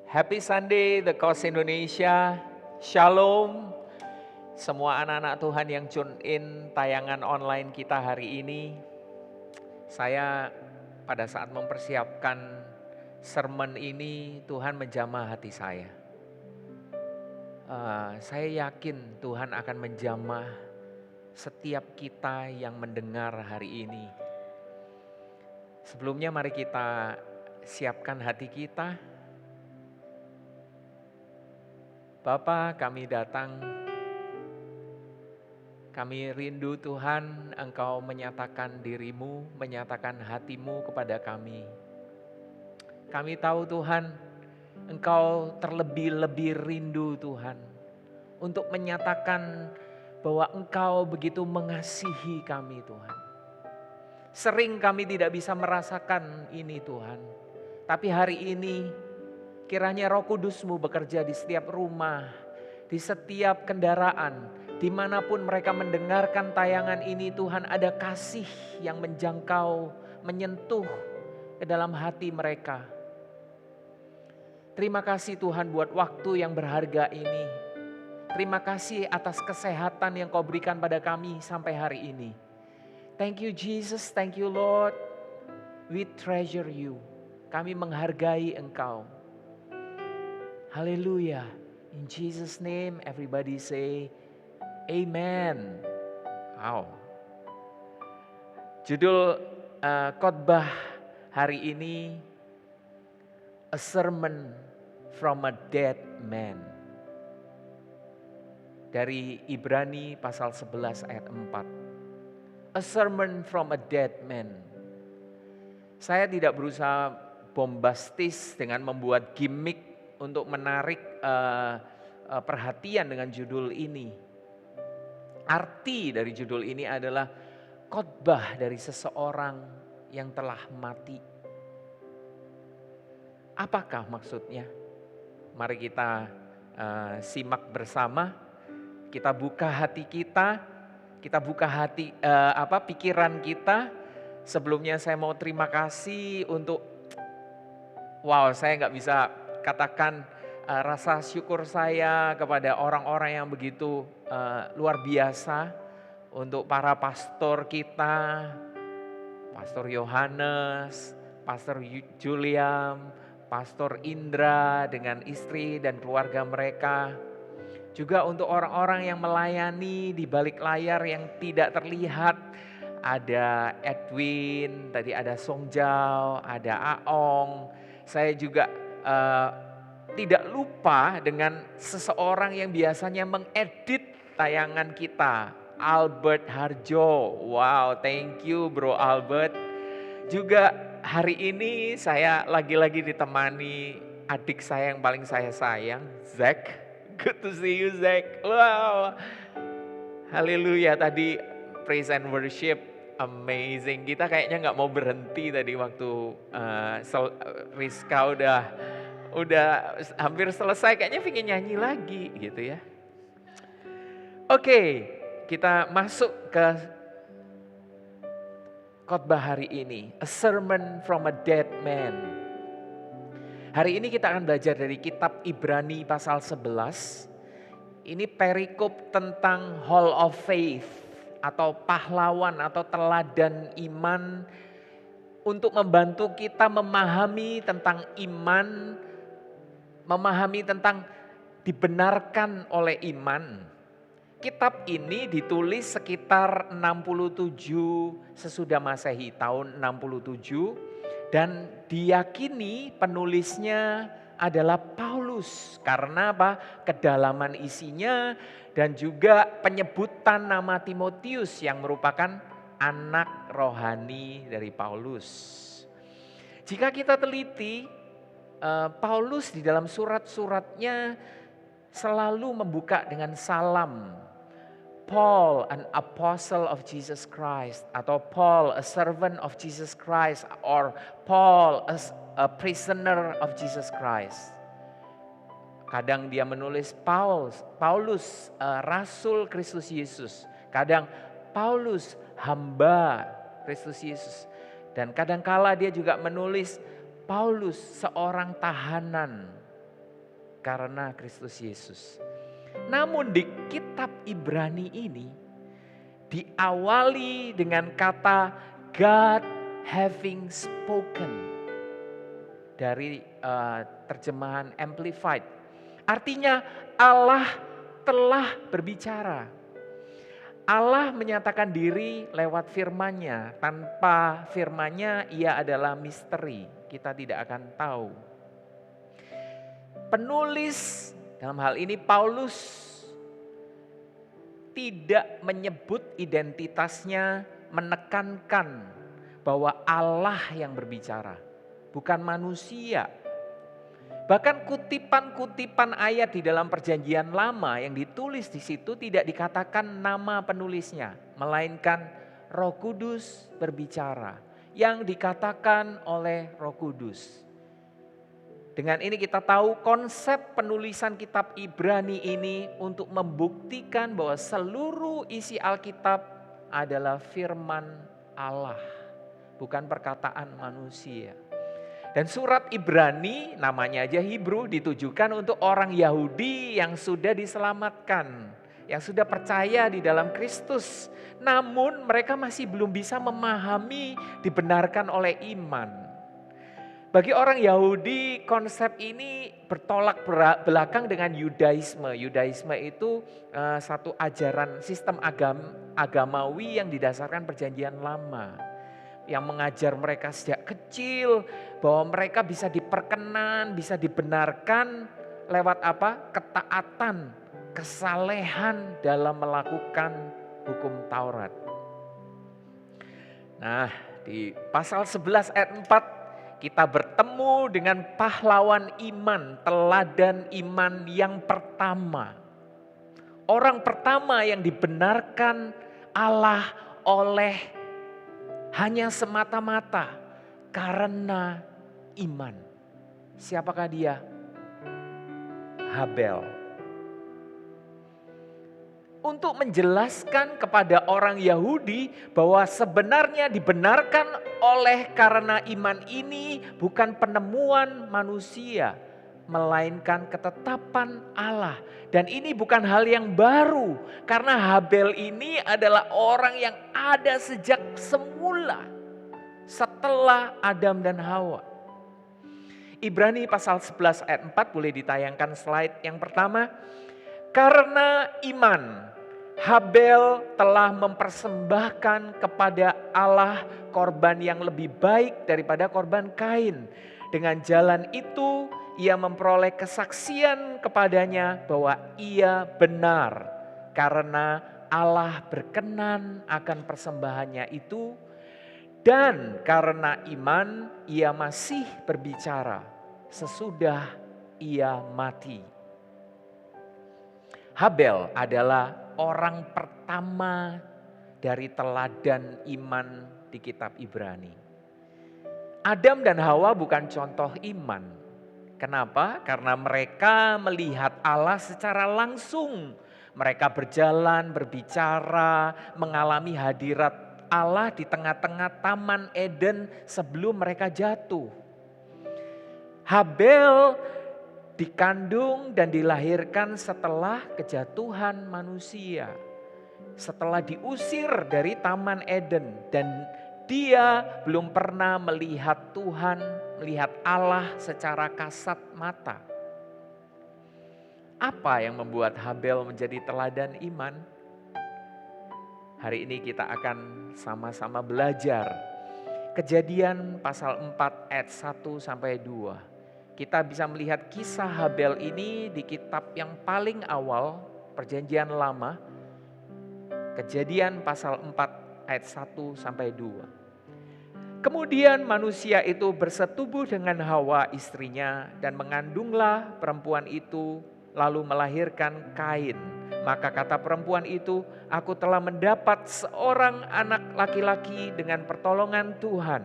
Happy Sunday, The Cause Indonesia. Shalom. Semua anak-anak Tuhan yang tune in tayangan online kita hari ini. Saya pada saat mempersiapkan sermon ini, Tuhan menjamah hati saya. Saya yakin Tuhan akan menjamah setiap kita yang mendengar hari ini. Sebelumnya mari kita siapkan hati kita. Bapa, kami datang, kami rindu Tuhan, Engkau menyatakan dirimu, menyatakan hatimu kepada kami. Kami tahu Tuhan, Engkau terlebih-lebih rindu Tuhan, untuk menyatakan bahwa Engkau begitu mengasihi kami Tuhan. Sering kami tidak bisa merasakan ini Tuhan, tapi hari ini kiranya Roh Kudus-Mu bekerja di setiap rumah, di setiap kendaraan, dimanapun mereka mendengarkan tayangan ini Tuhan, ada kasih yang menjangkau, menyentuh ke dalam hati mereka. Terima kasih Tuhan buat waktu yang berharga ini. Terima kasih atas kesehatan yang Kau berikan pada kami sampai hari ini. Thank you Jesus, thank you Lord. We treasure you. Kami menghargai Engkau. Haleluya. In Jesus name everybody say amen. Wow. Judul khotbah hari ini, A Sermon from a Dead Man. Dari Ibrani pasal 11 ayat 4. A Sermon from a Dead Man. Saya tidak berusaha bombastis dengan membuat gimmick untuk menarik perhatian dengan judul ini. Arti dari judul ini adalah khotbah dari seseorang yang telah mati. Apakah maksudnya? Mari kita simak bersama. Kita buka hati kita, pikiran kita. Sebelumnya saya mau terima kasih untuk, saya nggak bisa katakan rasa syukur saya kepada orang-orang yang begitu luar biasa, untuk para pastor kita, Pastor Yohanes, Pastor Juliam, Pastor Indra dengan istri dan keluarga mereka. Juga untuk orang-orang yang melayani di balik layar yang tidak terlihat. Ada Edwin, tadi ada Songjao, ada Aong. Saya juga tidak lupa dengan seseorang yang biasanya mengedit tayangan kita, Albert Harjo. Wow, thank you Bro Albert. Juga hari ini saya lagi-lagi ditemani adik saya yang paling saya sayang, Zack. Good to see you Zack. Wow, haleluya, tadi praise and worship amazing. Kita kayaknya nggak mau berhenti tadi waktu Rizka udah hampir selesai, kayaknya pengen nyanyi lagi gitu ya. Oke, kita masuk ke khotbah hari ini, A Sermon from a Dead Man. Hari ini kita akan belajar dari kitab Ibrani pasal 11. Ini perikop tentang Hall of Faith atau pahlawan atau teladan iman, untuk membantu kita memahami tentang iman, memahami tentang dibenarkan oleh iman. Kitab ini ditulis sekitar 67 sesudah Masehi, tahun 67. Dan diyakini penulisnya adalah Paulus. Karena apa? Kedalaman isinya dan juga penyebutan nama Timotius yang merupakan anak rohani dari Paulus. Jika kita teliti, Paulus di dalam surat-suratnya selalu membuka dengan salam. Paul, an apostle of Jesus Christ, atau Paul, a servant of Jesus Christ, or Paul, a prisoner of Jesus Christ. Kadang dia menulis Paulus, rasul Kristus Yesus. Kadang Paulus, hamba Kristus Yesus. Dan kadangkala dia juga menulis Paulus, seorang tahanan karena Kristus Yesus. Namun di kitab Ibrani ini diawali dengan kata God having spoken dari terjemahan Amplified. Artinya Allah telah berbicara. Allah menyatakan diri lewat firman-Nya. Tanpa firman-Nya ia adalah misteri. Kita tidak akan tahu. Penulis dalam hal ini Paulus tidak menyebut identitasnya, menekankan bahwa Allah yang berbicara, bukan manusia. Bahkan kutipan-kutipan ayat di dalam Perjanjian Lama yang ditulis di situ tidak dikatakan nama penulisnya, melainkan Roh Kudus berbicara yang dikatakan oleh Roh Kudus. Dengan ini kita tahu konsep penulisan kitab Ibrani ini untuk membuktikan bahwa seluruh isi Alkitab adalah firman Allah, bukan perkataan manusia. Dan surat Ibrani, namanya aja Hebrew, ditujukan untuk orang Yahudi yang sudah diselamatkan, yang sudah percaya di dalam Kristus. Namun mereka masih belum bisa memahami, dibenarkan oleh iman. Bagi orang Yahudi, konsep ini bertolak belakang dengan Yudaisme. Yudaisme itu satu ajaran sistem agamawi yang didasarkan Perjanjian Lama, yang mengajar mereka sejak kecil bahwa mereka bisa diperkenan, bisa dibenarkan lewat apa? Ketaatan, kesalehan dalam melakukan hukum Taurat. Nah, di pasal 11 ayat 4 kita bertemu dengan pahlawan iman, teladan iman yang pertama. Orang pertama yang dibenarkan Allah oleh hanya semata-mata karena iman. Siapakah dia? Habel. Untuk menjelaskan kepada orang Yahudi bahwa sebenarnya dibenarkan oleh karena iman ini bukan penemuan manusia, melainkan ketetapan Allah. Dan ini bukan hal yang baru, karena Habel ini adalah orang yang ada sejak semula, setelah Adam dan Hawa. Ibrani pasal 11 ayat 4 boleh ditayangkan slide yang pertama. Karena iman, Habel telah mempersembahkan kepada Allah korban yang lebih baik daripada korban Kain. Dengan jalan itu ia memperoleh kesaksian kepadanya bahwa ia benar karena Allah berkenan akan persembahannya itu, dan karena iman ia masih berbicara sesudah ia mati. Habel adalah orang pertama dari teladan iman di kitab Ibrani. Adam dan Hawa bukan contoh iman. Kenapa? Karena mereka melihat Allah secara langsung. Mereka berjalan, berbicara, mengalami hadirat Allah di tengah-tengah Taman Eden sebelum mereka jatuh. Habel dikandung dan dilahirkan setelah kejatuhan manusia. Setelah diusir dari Taman Eden, dan dia belum pernah melihat Tuhan, melihat Allah secara kasat mata. Apa yang membuat Habel menjadi teladan iman? Hari ini kita akan sama-sama belajar Kejadian pasal 4 ayat 1 sampai 2. Kita bisa melihat kisah Habel ini di kitab yang paling awal Perjanjian Lama. Kejadian pasal 4 ayat 1 sampai 2. Kemudian manusia itu bersetubuh dengan Hawa istrinya dan mengandunglah perempuan itu lalu melahirkan Kain. Maka kata perempuan itu, aku telah mendapat seorang anak laki-laki dengan pertolongan Tuhan.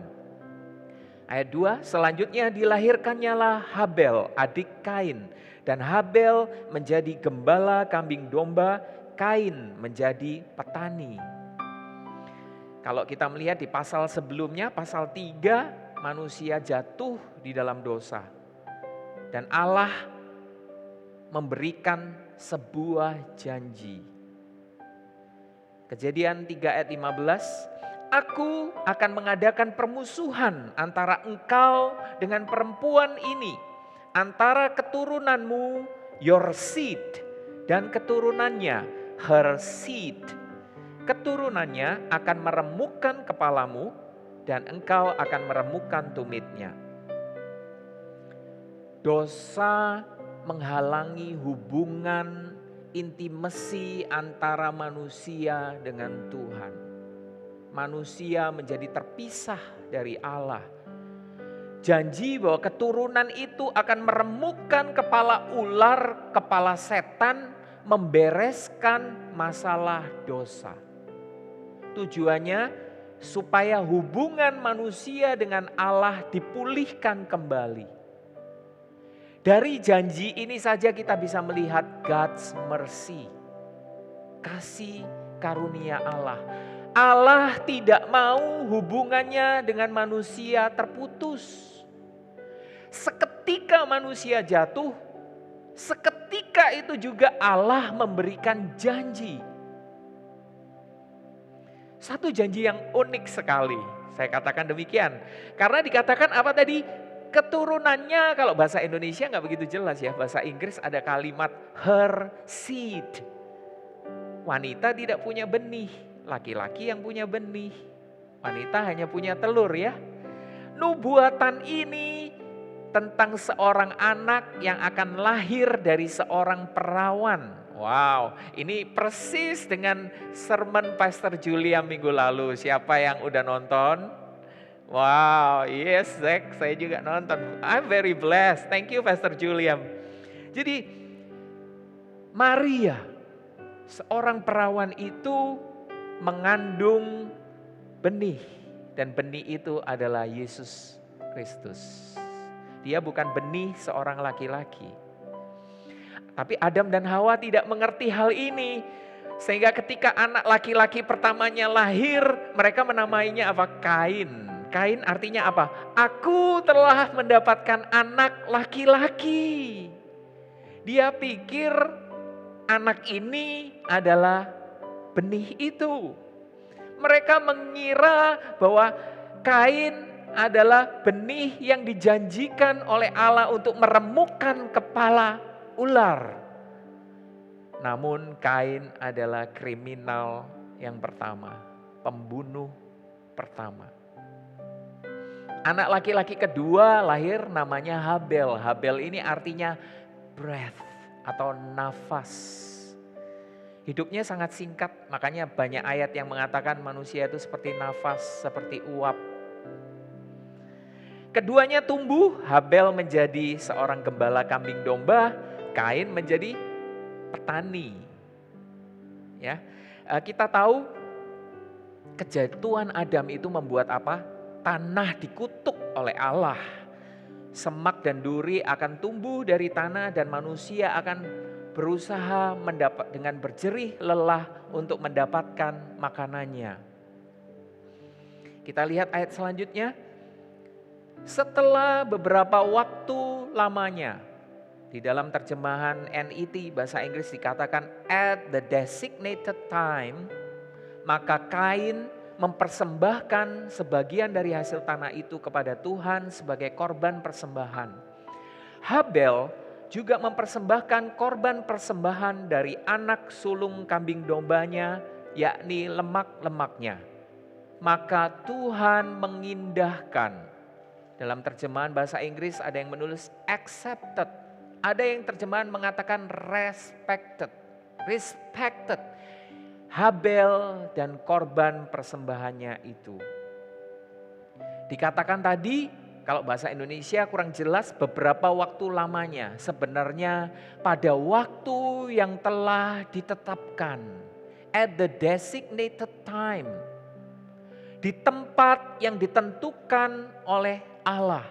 Ayat 2, selanjutnya dilahirkannya lah Habel, adik Kain. Dan Habel menjadi gembala kambing domba, Kain menjadi petani. Kalau kita melihat di pasal sebelumnya, pasal 3, manusia jatuh di dalam dosa. Dan Allah memberikan sebuah janji. Kejadian 3 ayat 15, aku akan mengadakan permusuhan antara engkau dengan perempuan ini, antara keturunanmu, your seed, dan keturunannya, her seed. Keturunannya akan meremukkan kepalamu dan engkau akan meremukkan tumitnya. Dosa menghalangi hubungan intimasi antara manusia dengan Tuhan. Manusia menjadi terpisah dari Allah. Janji bahwa keturunan itu akan meremukkan kepala ular, kepala setan, membereskan masalah dosa. Tujuannya supaya hubungan manusia dengan Allah dipulihkan kembali. Dari janji ini saja kita bisa melihat God's mercy, kasih karunia Allah. Allah tidak mau hubungannya dengan manusia terputus. Seketika manusia jatuh, seketika itu juga Allah memberikan janji. Satu janji yang unik sekali, saya katakan demikian. Karena dikatakan apa tadi? Keturunannya, kalau bahasa Indonesia nggak begitu jelas ya. Bahasa Inggris ada kalimat her seed. Wanita tidak punya benih, laki-laki yang punya benih. Wanita hanya punya telur ya. Nubuatan ini tentang seorang anak yang akan lahir dari seorang perawan. Wow, ini persis dengan sermon Pastor Julian minggu lalu. Siapa yang udah nonton? Wow, yes Zack, saya juga nonton. I'm very blessed. Thank you Pastor Julian. Jadi Maria, seorang perawan itu mengandung benih. Dan benih itu adalah Yesus Kristus. Dia bukan benih seorang laki-laki. Tapi Adam dan Hawa tidak mengerti hal ini. Sehingga ketika anak laki-laki pertamanya lahir, mereka menamainya apa? Kain. Kain artinya apa? Aku telah mendapatkan anak laki-laki. Dia pikir anak ini adalah benih itu. Mereka mengira bahwa Kain adalah benih yang dijanjikan oleh Allah untuk meremukkan kepala ular. Namun Kain adalah kriminal yang pertama, pembunuh pertama. Anak laki-laki kedua lahir namanya Habel. Habel ini artinya breath atau nafas. Hidupnya sangat singkat, makanya banyak ayat yang mengatakan manusia itu seperti nafas, seperti uap. Keduanya tumbuh, Habel menjadi seorang gembala kambing domba, Kain menjadi petani. Ya, kita tahu kejatuhan Adam itu membuat apa? Tanah dikutuk oleh Allah. Semak dan duri akan tumbuh dari tanah dan manusia akan berusaha dengan berjerih lelah untuk mendapatkan makanannya. Kita lihat ayat selanjutnya. Setelah beberapa waktu lamanya, di dalam terjemahan NET bahasa Inggris dikatakan at the designated time, maka Kain mempersembahkan sebagian dari hasil tanah itu kepada Tuhan sebagai korban persembahan. Habel juga mempersembahkan korban persembahan dari anak sulung kambing dombanya, yakni lemak-lemaknya. Maka Tuhan mengindahkan. Dalam terjemahan bahasa Inggris ada yang menulis accepted. Ada yang terjemahan mengatakan respected. Habel dan korban persembahannya itu. Dikatakan tadi, kalau bahasa Indonesia kurang jelas beberapa waktu lamanya. Sebenarnya pada waktu yang telah ditetapkan. At the designated time. Di tempat yang ditentukan oleh Allah.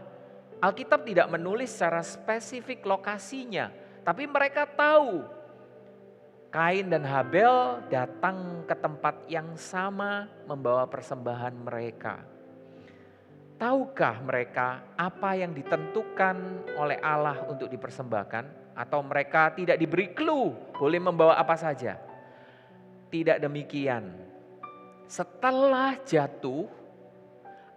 Alkitab tidak menulis secara spesifik lokasinya. Tapi mereka tahu Kain dan Habel datang ke tempat yang sama membawa persembahan mereka. Tahukah mereka apa yang ditentukan oleh Allah untuk dipersembahkan? atau mereka tidak diberi clue boleh membawa apa saja. Tidak demikian. Setelah jatuh,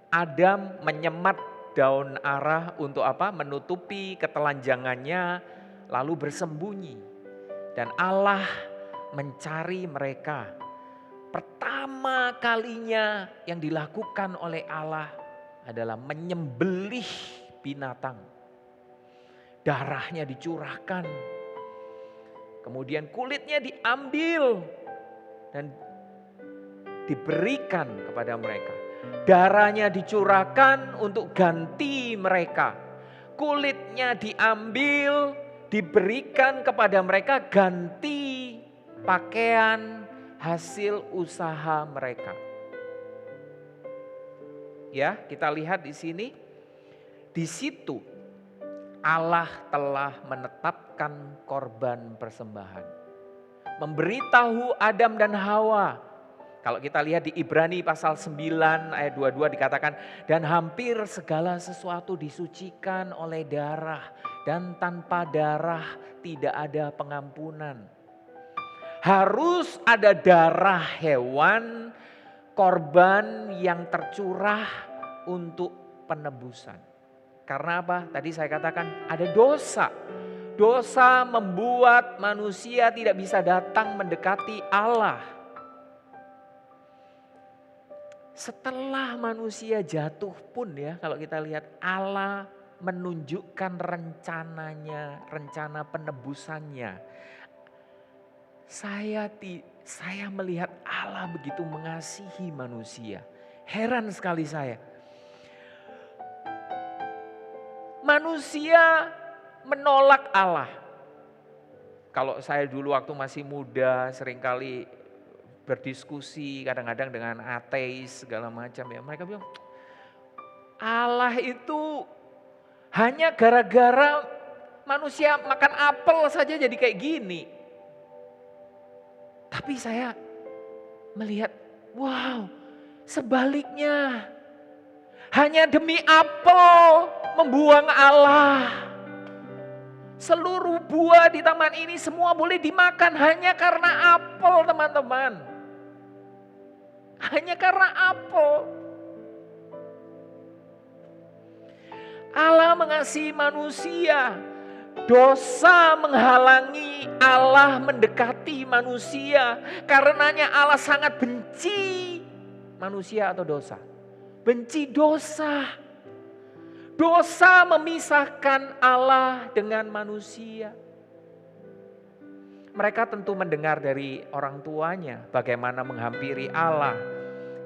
Adam menyemat daun ara untuk apa? Menutupi ketelanjangannya, lalu bersembunyi. Dan Allah mencari mereka. Pertama kalinya yang dilakukan oleh Allah adalah menyembelih binatang. Darahnya dicurahkan. Kemudian kulitnya diambil dan diberikan kepada mereka. Darahnya dicurahkan untuk ganti mereka. Kulitnya diambil, diberikan kepada mereka ganti pakaian hasil usaha mereka. Ya, kita lihat di sini. Di situ Allah telah menetapkan korban persembahan. Memberitahu Adam dan Hawa. Kalau kita lihat di Ibrani pasal 9 ayat 22 dikatakan, dan hampir segala sesuatu disucikan oleh darah, dan tanpa darah tidak ada pengampunan. Harus ada darah hewan, korban yang tercurah untuk penebusan. Karena apa? Tadi saya katakan ada dosa. Dosa membuat manusia tidak bisa datang mendekati Allah. Setelah manusia jatuh pun ya, kalau kita lihat Allah menunjukkan rencananya, rencana penebusannya. Saya melihat Allah begitu mengasihi manusia. Heran sekali saya. Manusia menolak Allah. Kalau saya dulu waktu masih muda seringkali berdiskusi kadang-kadang dengan ateis segala macam ya. Mereka bilang Allah itu hanya gara-gara manusia makan apel saja jadi kayak gini. Tapi saya melihat, wow, sebaliknya. Hanya demi apel membuang Allah. Seluruh buah di taman ini semua boleh dimakan hanya karena apel, teman-teman. Hanya karena apel. Allah mengasihi manusia. Dosa menghalangi Allah mendekati manusia. Karenanya Allah sangat benci manusia atau dosa. Benci dosa. Dosa memisahkan Allah dengan manusia. Mereka tentu mendengar dari orang tuanya bagaimana menghampiri Allah.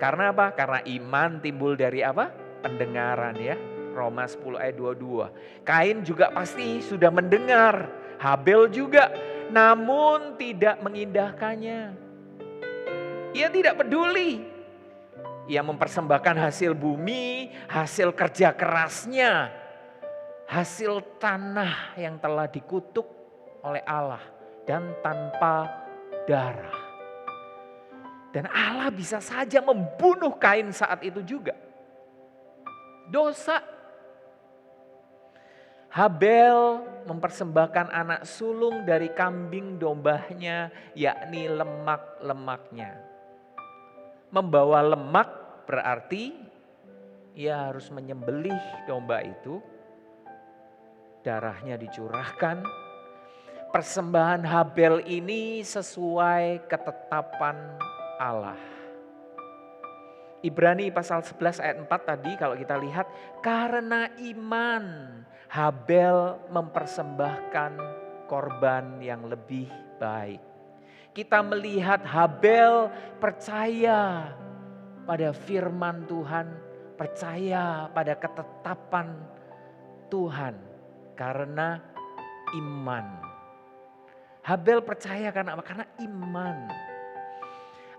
Karena apa? Karena iman timbul dari apa? Pendengaran ya. Roma 10 ayat 22. Kain juga pasti sudah mendengar. Habel juga. Namun tidak mengindahkannya. Ia tidak peduli. Ia mempersembahkan hasil bumi, hasil kerja kerasnya. Hasil tanah yang telah dikutuk oleh Allah. Dan tanpa darah. Dan Allah bisa saja membunuh Kain saat itu juga. Dosa. Habel mempersembahkan anak sulung dari kambing dombanya, yakni lemak-lemaknya. Membawa lemak berarti ia harus menyembelih domba itu, darahnya dicurahkan. Persembahan Habel ini sesuai ketetapan Allah. Ibrani pasal 11 ayat 4 tadi kalau kita lihat, karena iman Habel mempersembahkan korban yang lebih baik. Kita melihat Habel percaya pada firman Tuhan, percaya pada ketetapan Tuhan karena iman. Habel percaya karena apa? Karena iman.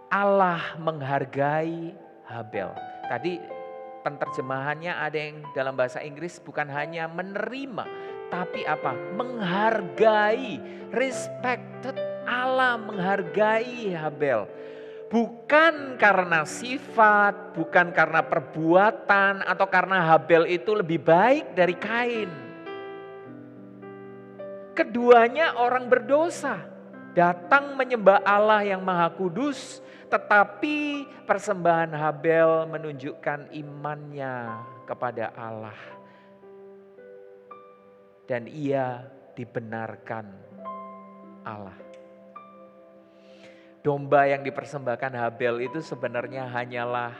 Allah menghargai Habel. Tadi penterjemahannya ada yang dalam bahasa Inggris bukan hanya menerima, tapi apa? Menghargai, respected. Allah menghargai Habel. Bukan karena sifat, bukan karena perbuatan, atau karena Habel itu lebih baik dari Kain. Keduanya orang berdosa, datang menyembah Allah yang Maha Kudus, tetapi persembahan Habel menunjukkan imannya kepada Allah. Dan ia dibenarkan Allah. Domba yang dipersembahkan Habel itu sebenarnya hanyalah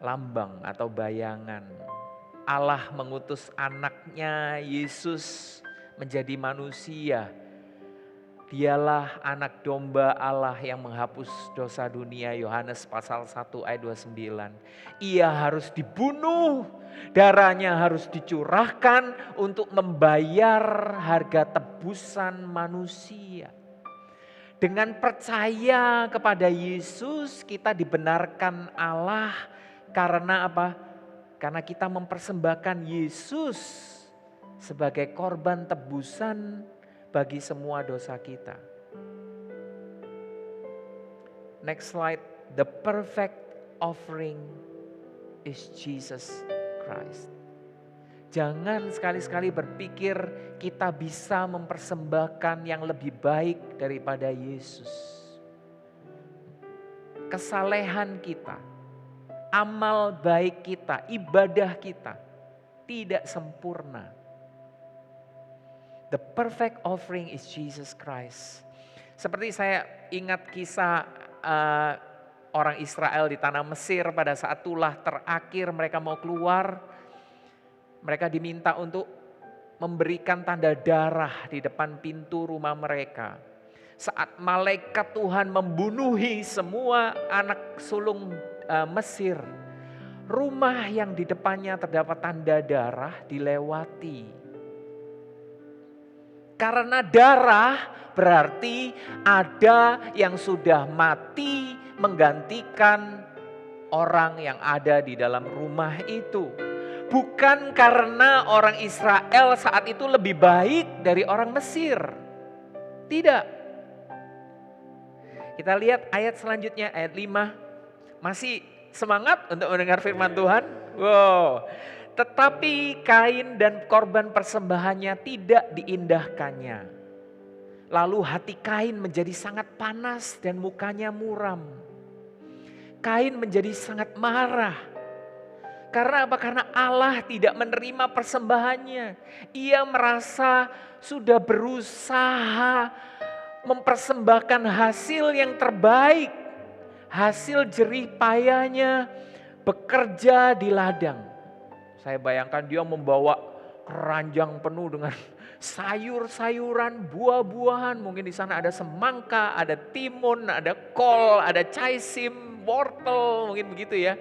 lambang atau bayangan. Allah mengutus anaknya Yesus menjadi manusia. Dialah anak domba Allah yang menghapus dosa dunia. Yohanes pasal 1 ayat 29. Ia harus dibunuh, darahnya harus dicurahkan untuk membayar harga tebusan manusia. Dengan percaya kepada Yesus kita dibenarkan Allah karena apa? Karena kita mempersembahkan Yesus sebagai korban tebusan bagi semua dosa kita. Next slide. The perfect offering is Jesus Christ. Jangan sekali-sekali berpikir kita bisa mempersembahkan yang lebih baik daripada Yesus. Kesalehan kita, amal baik kita, ibadah kita tidak sempurna. The perfect offering is Jesus Christ. Seperti saya ingat kisah orang Israel di tanah Mesir pada saat tulah terakhir mereka mau keluar. Mereka diminta untuk memberikan tanda darah di depan pintu rumah mereka. Saat malaikat Tuhan membunuhi semua anak sulung Mesir, rumah yang di depannya terdapat tanda darah dilewati. Karena darah berarti ada yang sudah mati menggantikan orang yang ada di dalam rumah itu. Bukan karena orang Israel saat itu lebih baik dari orang Mesir. Tidak. Kita lihat ayat selanjutnya, ayat 5. Masih semangat untuk mendengar firman Tuhan? Wow. Tetapi Kain dan korban persembahannya tidak diindahkannya. Lalu hati Kain menjadi sangat panas dan mukanya muram. Kain menjadi sangat marah. Karena apa? Karena Allah tidak menerima persembahannya. Ia merasa sudah berusaha mempersembahkan hasil yang terbaik. Hasil jerih payahnya bekerja di ladang. Saya bayangkan dia membawa keranjang penuh dengan sayur-sayuran, buah-buahan. Mungkin di sana ada semangka, ada timun, ada kol, ada caisim, wortel, mungkin begitu ya.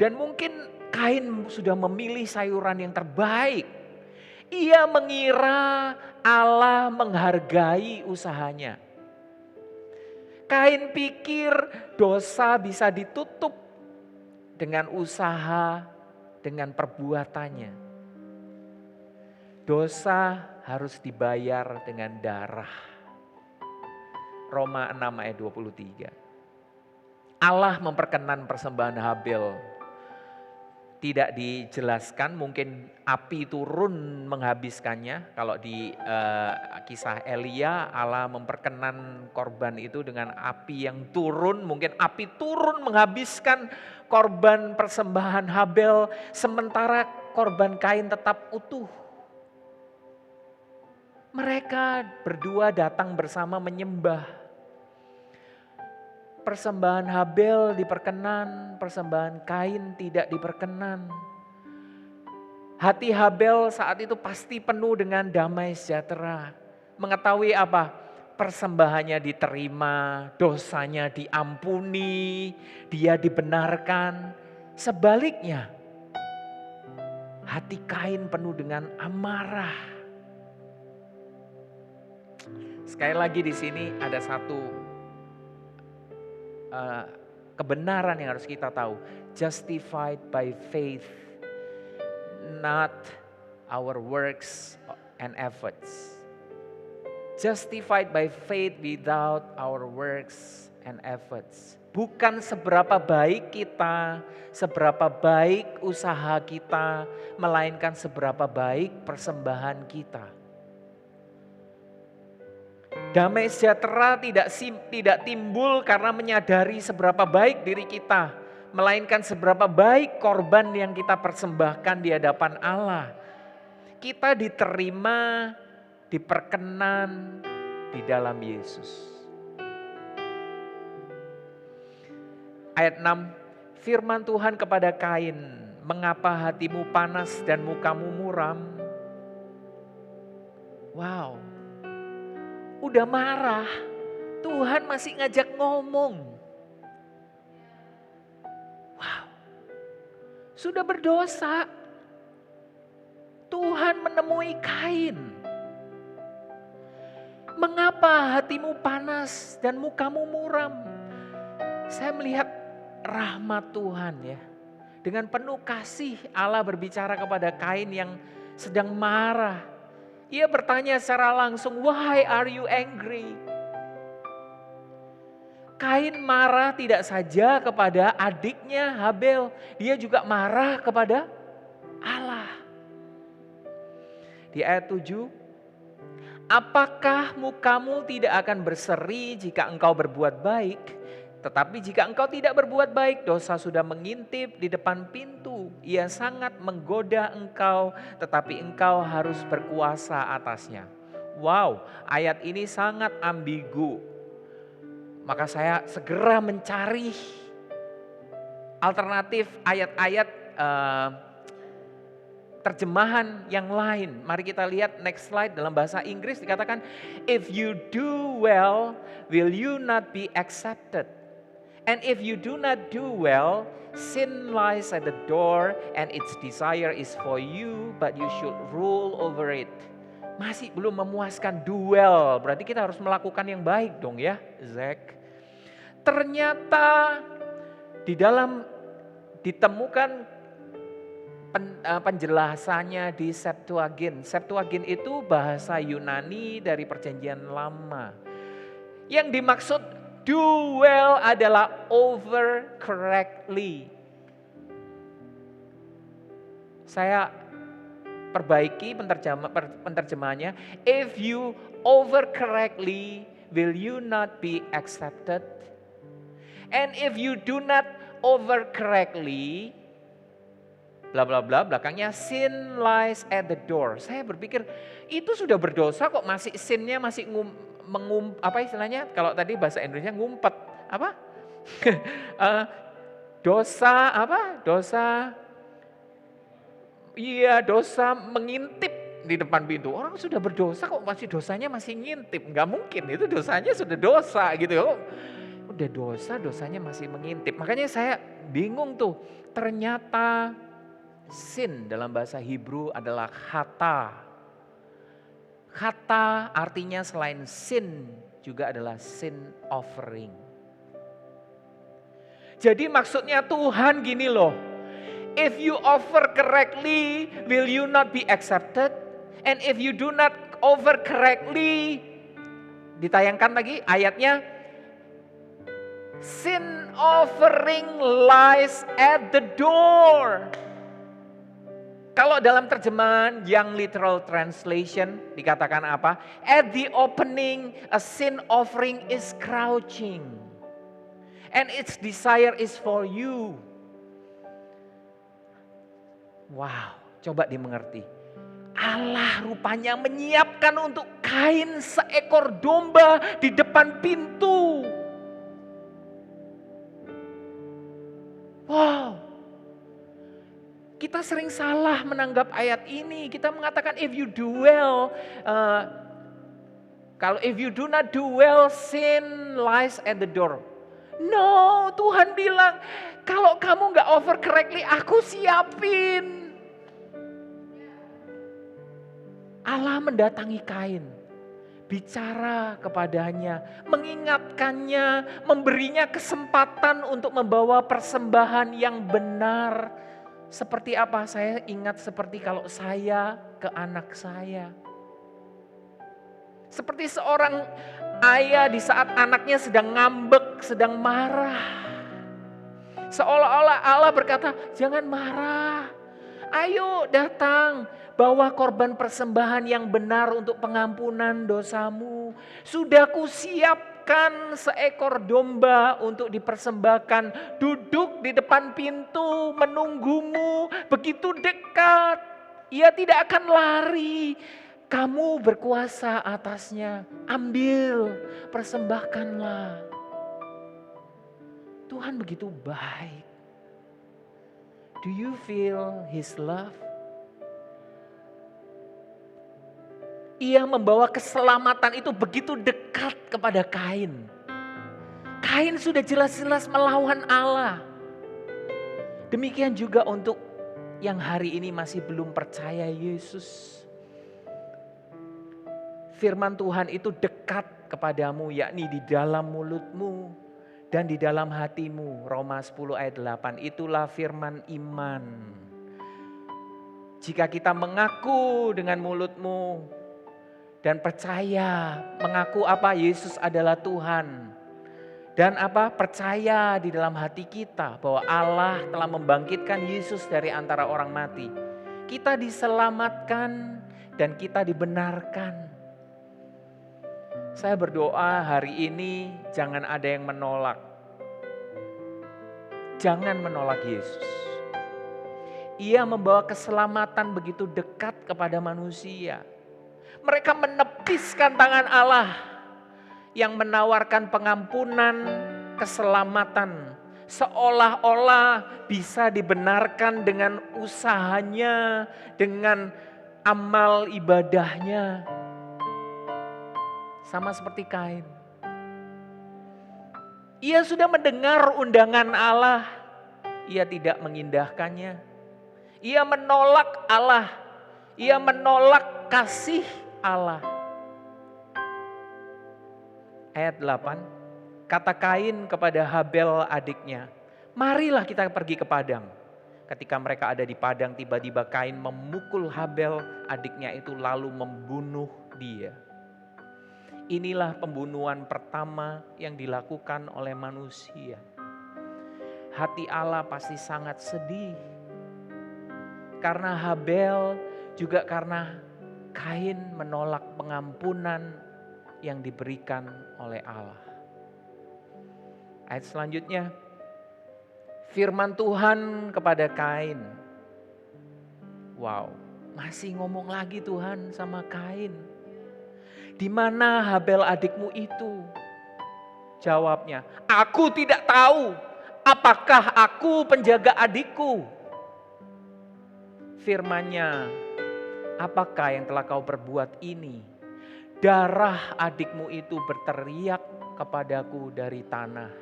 Dan mungkin Kain sudah memilih sayuran yang terbaik. Ia mengira Allah menghargai usahanya. Kain pikir dosa bisa ditutup dengan usaha, dengan perbuatannya. Dosa harus dibayar dengan darah. Roma 6 ayat 23. Allah memperkenan persembahan Habel. Tidak dijelaskan, mungkin api turun menghabiskannya. Kalau di kisah Elia, Allah memperkenan korban itu dengan api yang turun. Mungkin api turun menghabiskan korban persembahan Habel, sementara korban Kain tetap utuh. Mereka berdua datang bersama menyembah. Persembahan Habel diperkenan, persembahan Kain tidak diperkenan. Hati Habel saat itu pasti penuh dengan damai sejahtera. Mengetahui apa? Persembahannya diterima, dosanya diampuni, dia dibenarkan. Sebaliknya, hati Kain penuh dengan amarah. Sekali lagi di sini ada satu kebenaran yang harus kita tahu. Justified by faith, not our works and efforts. Justified by faith without our works and efforts. Bukan seberapa baik kita, seberapa baik usaha kita, melainkan seberapa baik persembahan kita. Damai sejahtera tidak timbul karena menyadari seberapa baik diri kita, melainkan seberapa baik korban yang kita persembahkan di hadapan Allah. Kita diterima, diperkenan di dalam Yesus. Ayat 6, firman Tuhan kepada Kain, mengapa hatimu panas dan mukamu muram? Wow, udah marah, Tuhan masih ngajak ngomong. Wow, sudah berdosa, Tuhan menemui Kain. Mengapa hatimu panas dan mukamu muram? Saya melihat rahmat Tuhan ya. Dengan penuh kasih Allah berbicara kepada Kain yang sedang marah. Ia bertanya secara langsung, why are you angry? Kain marah tidak saja kepada adiknya Habel, dia juga marah kepada Allah. Di ayat 7, apakah mukamu tidak akan berseri jika engkau berbuat baik? Tetapi jika engkau tidak berbuat baik, dosa sudah mengintip di depan pintu. Ia sangat menggoda engkau, tetapi engkau harus berkuasa atasnya. Wow, ayat ini sangat ambigu. Maka saya segera mencari alternatif ayat-ayat terjemahan yang lain. Mari kita lihat next slide, dalam bahasa Inggris dikatakan, if you do well, will you not be accepted? And if you do not do well, sin lies at the door and its desire is for you, but you should rule over it. Masih belum memuaskan duel, berarti kita harus melakukan yang baik dong ya, Zack. Ternyata di dalam ditemukan penjelasannya di Septuagint. Septuagint itu bahasa Yunani dari Perjanjian Lama. Yang dimaksud do well adalah over correctly. Saya perbaiki penterjemahannya. If you over correctly, will you not be accepted? And if you do not over correctly, bla bla bla, belakangnya sin lies at the door. Saya berpikir itu sudah berdosa kok masih sinnya masih apa istilahnya, kalau tadi bahasa Indonesia ngumpet, apa? Dosa apa? Dosa mengintip di depan pintu. Orang sudah berdosa kok masih dosanya masih ngintip. Enggak mungkin, itu dosanya sudah dosa gitu. Udah dosa, dosanya masih mengintip. Makanya saya bingung tuh. Ternyata sin dalam bahasa Hebrew adalah khata. Khata artinya selain sin juga adalah sin offering. Jadi maksudnya Tuhan gini loh. If you offer correctly, will you not be accepted? And if you do not offer correctly, ditayangkan lagi ayatnya, sin offering lies at the door. Kalau dalam terjemahan Young Literal Translation dikatakan apa? At the opening a sin offering is crouching. And its desire is for you. Wow, coba dimengerti. Allah rupanya menyiapkan untuk Kain seekor domba di depan pintu. Wow. Kita sering salah menanggap ayat ini. Kita mengatakan if you do well, if you do not do well, sin lies at the door. No, Tuhan bilang kalau kamu gak over correctly, aku siapin. Allah mendatangi Kain, bicara kepadanya, mengingatkannya, memberinya kesempatan untuk membawa persembahan yang benar. Seperti apa? Saya ingat seperti kalau saya ke anak saya. Seperti seorang ayah di saat anaknya sedang ngambek, sedang marah. Seolah-olah Allah berkata, jangan marah. Ayo datang, bawa korban persembahan yang benar untuk pengampunan dosamu. Sudah kusiapkan seekor domba untuk dipersembahkan, duduk di depan pintu menunggumu, begitu dekat, ia tidak akan lari. Kamu berkuasa atasnya, ambil, persembahkanlah. Tuhan begitu baik. Do you feel His love? Ia membawa keselamatan itu begitu dekat kepada Kain. Kain sudah jelas-jelas melawan Allah. Demikian juga untuk yang hari ini masih belum percaya Yesus. Firman Tuhan itu dekat kepadamu, yakni di dalam mulutmu dan di dalam hatimu. Roma 10 ayat 8, itulah firman iman. Jika kita mengaku dengan mulutmu dan percaya, mengaku apa? Yesus adalah Tuhan. Dan apa? Percaya di dalam hati kita bahwa Allah telah membangkitkan Yesus dari antara orang mati. Kita diselamatkan dan kita dibenarkan. Saya berdoa hari ini jangan ada yang menolak. Jangan menolak Yesus. Ia membawa keselamatan begitu dekat kepada manusia. Mereka menepiskan tangan Allah yang menawarkan pengampunan, keselamatan. Seolah-olah bisa dibenarkan dengan usahanya, dengan amal ibadahnya. Sama seperti Kain. Ia sudah mendengar undangan Allah, ia tidak mengindahkannya. Ia menolak Allah, ia menolak kasih Allah. Ayat 8, kata Kain kepada Habel adiknya, marilah kita pergi ke padang. Ketika mereka ada di padang, tiba-tiba Kain memukul Habel adiknya itu lalu membunuh dia. Inilah pembunuhan pertama yang dilakukan oleh manusia. Hati Allah pasti sangat sedih. Karena Habel, juga karena Kain menolak pengampunan yang diberikan oleh Allah. Ayat selanjutnya, firman Tuhan kepada Kain. Wow, masih ngomong lagi Tuhan sama Kain. Di mana Habel adikmu itu? Jawabnya, aku tidak tahu. Apakah aku penjaga adikku? Firman-Nya, apakah yang telah kau perbuat ini? Darah adikmu itu berteriak kepadaku dari tanah.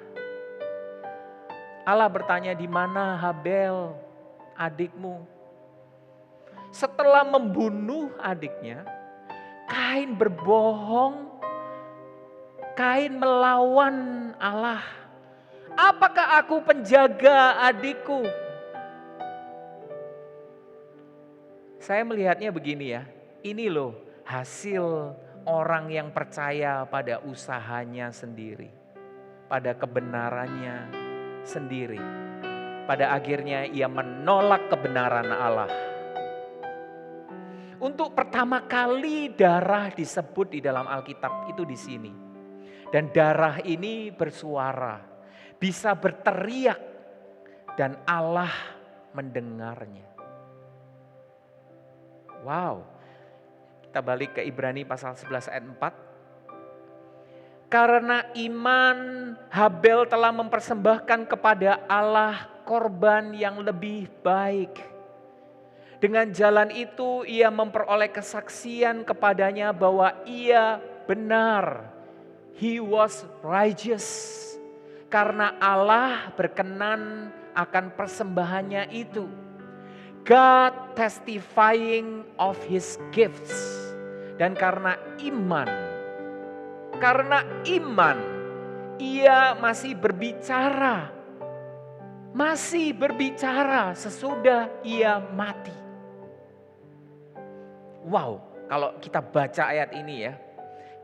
Allah bertanya, di mana Habel adikmu? Setelah membunuh adiknya, Kain berbohong, Kain melawan Allah. Apakah aku penjaga adikku? Saya melihatnya begini ya, ini loh hasil orang yang percaya pada usahanya sendiri, pada kebenarannya sendiri. Pada akhirnya ia menolak kebenaran Allah. Untuk pertama kali darah disebut di dalam Alkitab itu di sini. Dan darah ini bersuara, bisa berteriak dan Allah mendengarnya. Wow. Kita balik ke Ibrani pasal 11 ayat 4. Karena iman Habel telah mempersembahkan kepada Allah korban yang lebih baik. Dengan jalan itu ia memperoleh kesaksian kepadanya bahwa ia benar. He was righteous. Karena Allah berkenan akan persembahannya itu. God testifying of his gifts. Dan karena iman, ia masih berbicara sesudah ia mati. Wow, kalau kita baca ayat ini ya,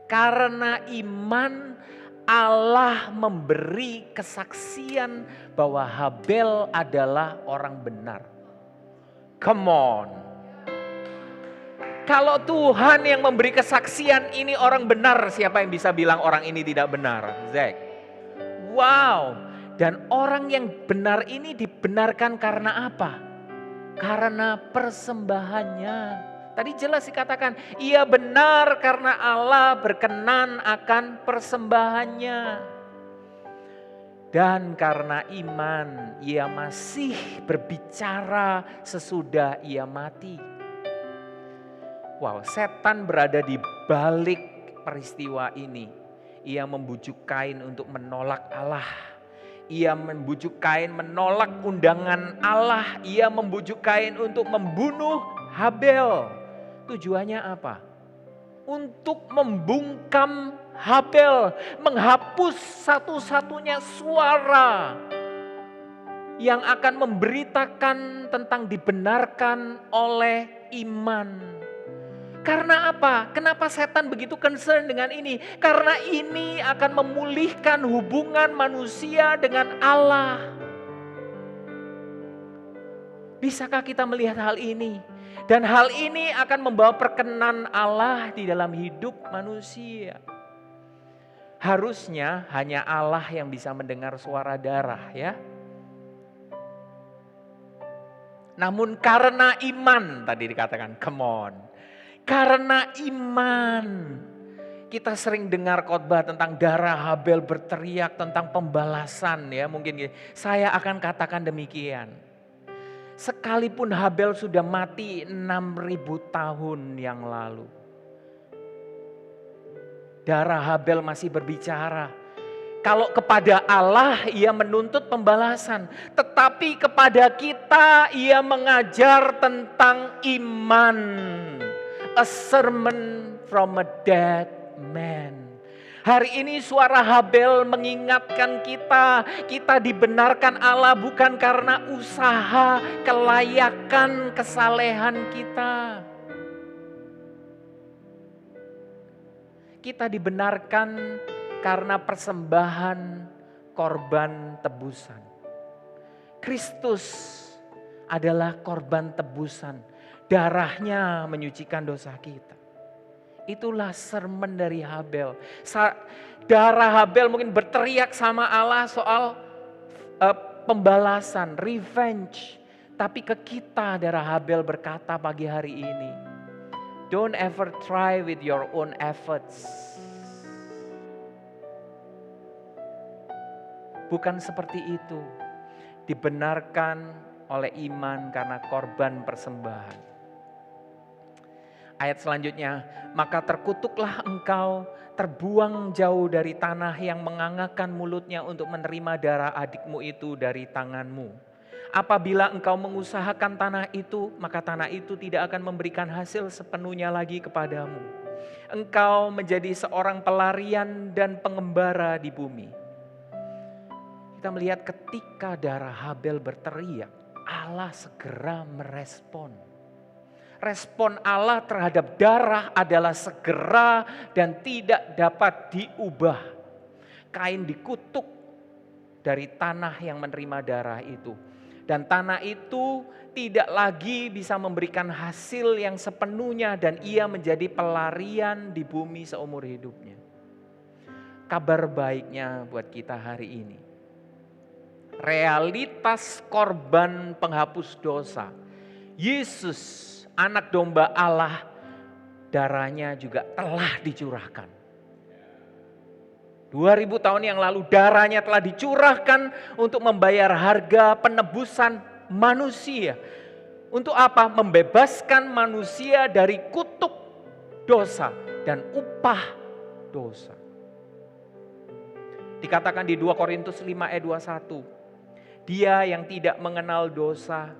karena iman Allah memberi kesaksian bahwa Habel adalah orang benar. Come on. Kalau Tuhan yang memberi kesaksian ini orang benar, siapa yang bisa bilang orang ini tidak benar? Zack. Wow. Dan orang yang benar ini dibenarkan karena apa? Karena persembahannya. Tadi jelas dikatakan, ia benar karena Allah berkenan akan persembahannya. Dan karena iman, ia masih berbicara sesudah ia mati. Wow, setan berada di balik peristiwa ini. Ia membujuk Kain untuk menolak Allah. Ia membujuk Kain menolak undangan Allah. Ia membujuk Kain untuk membunuh Habel. Tujuannya apa? Untuk membungkam Habel, menghapus satu-satunya suara yang akan memberitakan tentang dibenarkan oleh iman. Karena apa? Kenapa setan begitu concern dengan ini? Karena ini akan memulihkan hubungan manusia dengan Allah. Bisakah kita melihat hal ini? Dan hal ini akan membawa perkenan Allah di dalam hidup manusia. Harusnya hanya Allah yang bisa mendengar suara darah, ya. Namun karena iman, tadi dikatakan, come on. Karena iman, kita sering dengar khotbah tentang darah Habel berteriak tentang pembalasan, ya mungkin saya akan katakan demikian. Sekalipun Habel sudah mati 6.000 tahun yang lalu, darah Habel masih berbicara. Kalau kepada Allah ia menuntut pembalasan, tetapi kepada kita ia mengajar tentang iman. A sermon from a dead man. Hari ini suara Habel mengingatkan kita dibenarkan Allah bukan karena usaha, kelayakan, kesalehan kita. Kita dibenarkan karena persembahan korban tebusan. Kristus adalah korban tebusan. Darahnya menyucikan dosa kita. Itulah sermon dari Habel. Darah Habel mungkin berteriak sama Allah soal pembalasan, revenge. Tapi ke kita darah Habel berkata pagi hari ini, don't ever try with your own efforts. Bukan seperti itu. Dibenarkan oleh iman karena korban persembahan. Ayat selanjutnya, maka terkutuklah engkau, terbuang jauh dari tanah yang mengangakkan mulutnya untuk menerima darah adikmu itu dari tanganmu. Apabila engkau mengusahakan tanah itu, maka tanah itu tidak akan memberikan hasil sepenuhnya lagi kepadamu. Engkau menjadi seorang pelarian dan pengembara di bumi. Kita melihat ketika darah Habel berteriak, Allah segera merespon. Respon Allah terhadap darah adalah segera dan tidak dapat diubah. Kain dikutuk dari tanah yang menerima darah itu. Dan tanah itu tidak lagi bisa memberikan hasil yang sepenuhnya dan ia menjadi pelarian di bumi seumur hidupnya. Kabar baiknya buat kita hari ini. Realitas korban penghapus dosa. Yesus, anak domba Allah, darahnya juga telah dicurahkan. 2000 tahun yang lalu darahnya telah dicurahkan untuk membayar harga penebusan manusia. Untuk apa? Membebaskan manusia dari kutuk dosa dan upah dosa. Dikatakan di 2 Korintus 5 ayat 21. Dia yang tidak mengenal dosa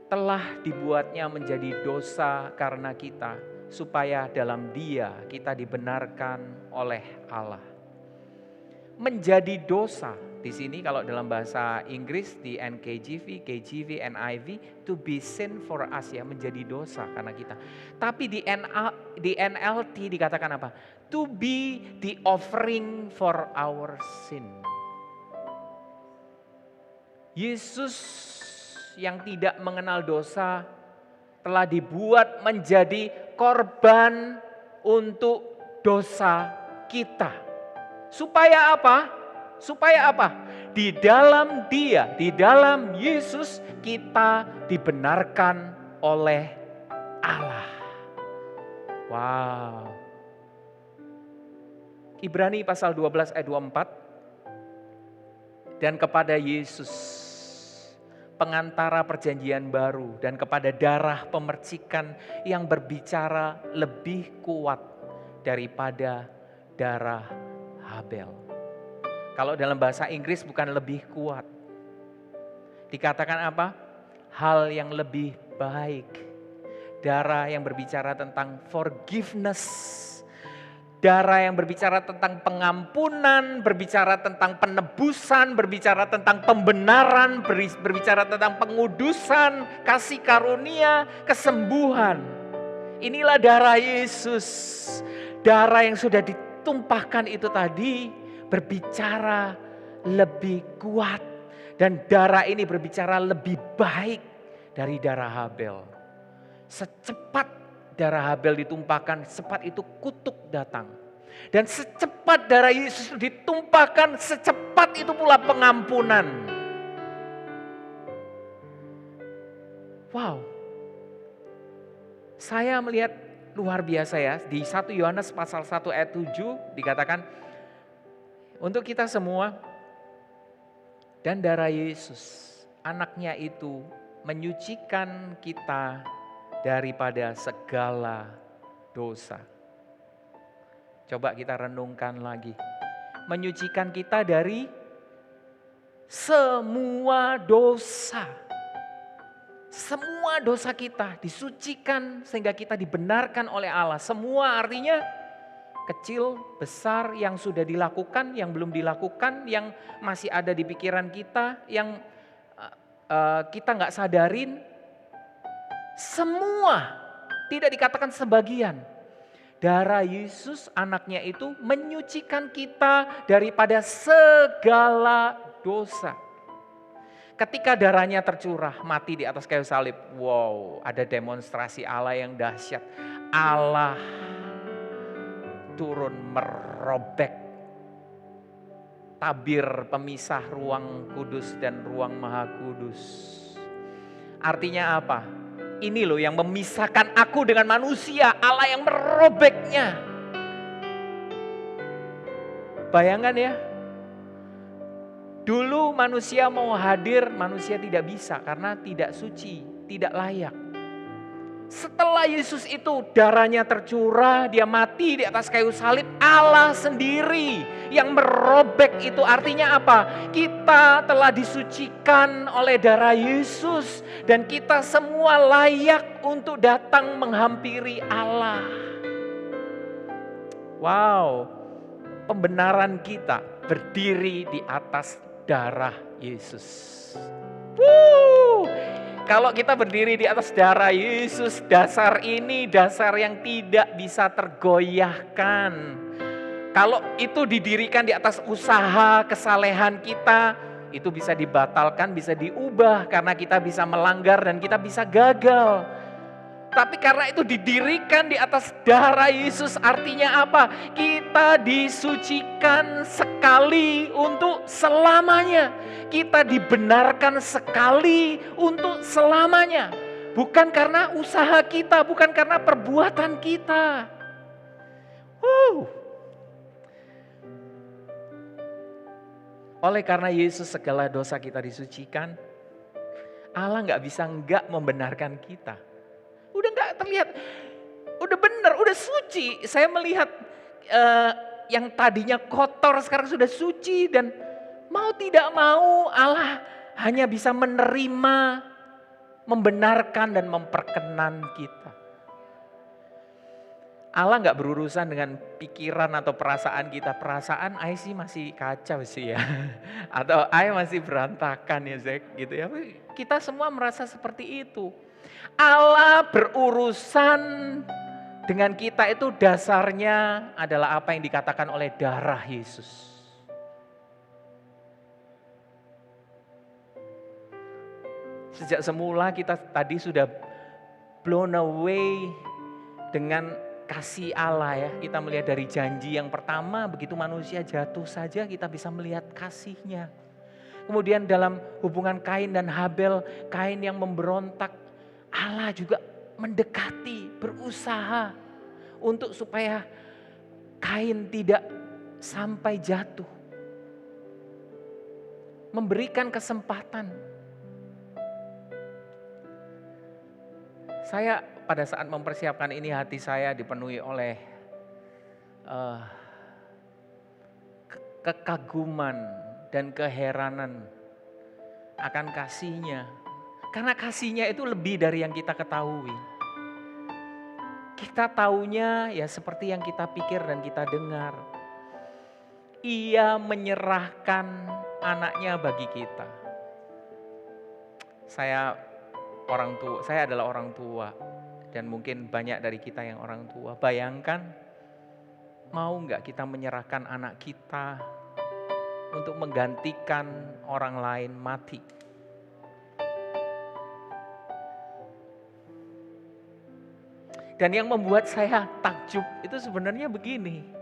telah dibuatnya menjadi dosa karena kita, supaya dalam Dia kita dibenarkan oleh Allah. Menjadi dosa di sini kalau dalam bahasa Inggris di NKJV, KJV, NIV, to be sin for us, ya, menjadi dosa karena kita. Tapi di NLT dikatakan apa? To be the offering for our sin. Yesus yang tidak mengenal dosa telah dibuat menjadi korban untuk dosa kita. Supaya apa? Supaya apa? Di dalam Dia, di dalam Yesus kita dibenarkan oleh Allah. Wow. Ibrani pasal 12 ayat 24. Dan kepada Yesus, pengantara perjanjian baru, dan kepada darah pemercikan yang berbicara lebih kuat daripada darah Habel. Kalau dalam bahasa Inggris bukan lebih kuat. Dikatakan apa? Hal yang lebih baik. Darah yang berbicara tentang forgiveness. Darah yang berbicara tentang pengampunan, berbicara tentang penebusan, berbicara tentang pembenaran, berbicara tentang pengudusan, kasih karunia, kesembuhan. Inilah darah Yesus. Darah yang sudah ditumpahkan itu tadi berbicara lebih kuat. Dan darah ini berbicara lebih baik dari darah Habel. Secepat darah Habel ditumpahkan, secepat itu kutuk datang. Dan secepat darah Yesus ditumpahkan, secepat itu pula pengampunan. Wow. Saya melihat luar biasa ya, di 1 Yohanes pasal 1 ayat 7 dikatakan, untuk kita semua, dan darah Yesus, anaknya itu menyucikan kita daripada segala dosa. Coba kita renungkan lagi. Menyucikan kita dari semua dosa. Semua dosa kita disucikan sehingga kita dibenarkan oleh Allah. Semua artinya kecil, besar, yang sudah dilakukan, yang belum dilakukan, yang masih ada di pikiran kita, yang kita gak sadarin. Semua, tidak dikatakan sebagian. Darah Yesus anaknya itu menyucikan kita daripada segala dosa. Ketika darahnya tercurah, mati di atas kayu salib. Wow, ada demonstrasi Allah yang dahsyat. Allah turun merobek tabir pemisah ruang kudus dan ruang maha kudus. Artinya apa? Ini loh yang memisahkan aku dengan manusia, Allah yang merobeknya. Bayangkan ya, dulu manusia mau hadir, manusia tidak bisa karena tidak suci, tidak layak. Setelah Yesus itu darahnya tercurah, dia mati di atas kayu salib, Allah sendiri yang merobek itu. Artinya apa? Kita telah disucikan oleh darah Yesus dan kita semua layak untuk datang menghampiri Allah. Wow, pembenaran kita berdiri di atas darah Yesus. Kalau kita berdiri di atas darah Yesus, dasar ini dasar yang tidak bisa tergoyahkan. Kalau itu didirikan di atas usaha kesalehan kita, itu bisa dibatalkan, bisa diubah karena kita bisa melanggar dan kita bisa gagal. Tapi karena itu didirikan di atas darah Yesus, artinya apa? Kita disucikan sekali untuk selamanya. Kita dibenarkan sekali untuk selamanya. Bukan karena usaha kita, bukan karena perbuatan kita. Oleh karena Yesus segala dosa kita disucikan, Allah gak bisa enggak membenarkan kita. Udah gak terlihat, udah benar, udah suci. Saya melihat yang tadinya kotor sekarang sudah suci dan mau tidak mau Allah hanya bisa menerima, membenarkan dan memperkenan kita. Allah gak berurusan dengan pikiran atau perasaan kita. Perasaan Ai sih masih kacau sih ya. Atau Ai masih berantakan ya Zek gitu ya. Kita semua merasa seperti itu. Allah berurusan dengan kita itu dasarnya adalah apa yang dikatakan oleh darah Yesus. Sejak semula kita tadi sudah blown away dengan kasih Allah ya. Kita melihat dari janji yang pertama, begitu manusia jatuh saja kita bisa melihat kasih-Nya. Kemudian dalam hubungan Kain dan Habel, Kain yang memberontak, Allah juga mendekati, berusaha untuk supaya Kain tidak sampai jatuh. Memberikan kesempatan. Saya pada saat mempersiapkan ini, hati saya dipenuhi oleh kekaguman dan keheranan akan kasih-Nya. Karena kasih-Nya itu lebih dari yang kita ketahui. Kita taunya ya seperti yang kita pikir dan kita dengar. Ia menyerahkan anaknya bagi kita. Saya adalah orang tua dan mungkin banyak dari kita yang orang tua. Bayangkan, mau nggak kita menyerahkan anak kita untuk menggantikan orang lain mati? Dan yang membuat saya takjub itu sebenarnya begini.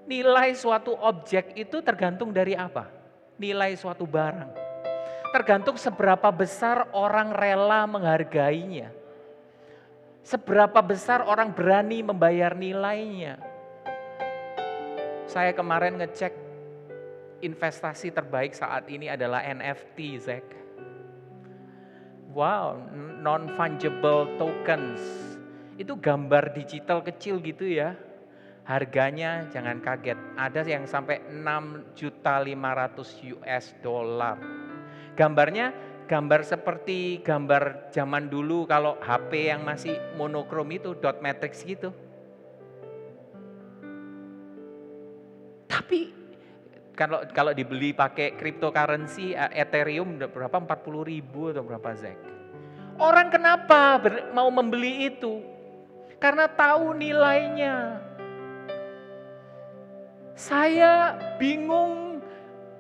Nilai suatu objek itu tergantung dari apa? Nilai suatu barang. Tergantung seberapa besar orang rela menghargainya. Seberapa besar orang berani membayar nilainya. Saya kemarin ngecek investasi terbaik saat ini adalah NFT, Zack. Wow, non-fungible tokens. Itu gambar digital kecil gitu ya. Harganya jangan kaget, ada yang sampai 6.500.000 US dollar. Gambarnya gambar seperti gambar zaman dulu kalau HP yang masih monokrom itu, dot matrix gitu. Tapi kalau dibeli pakai cryptocurrency, Ethereum berapa? 40.000 atau berapa, Zack? Orang kenapa mau membeli itu? Karena tahu nilainya. Saya bingung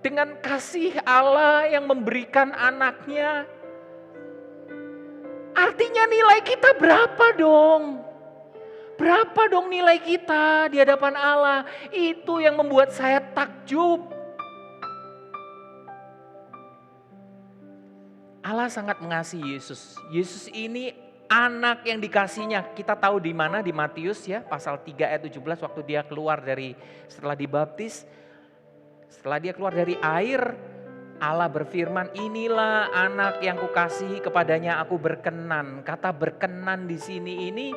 dengan kasih Allah yang memberikan anaknya. Artinya nilai kita berapa dong? Berapa dong nilai kita di hadapan Allah? Itu yang membuat saya takjub. Allah sangat mengasihi Yesus. Yesus ini anak yang dikasihnya. Kita tahu di mana, di Matius ya, pasal 3 ayat 17 waktu dia keluar setelah dibaptis. Setelah dia keluar dari air, Allah berfirman, inilah anak yang kukasihi, kepadanya aku berkenan. Kata berkenan di sini ini,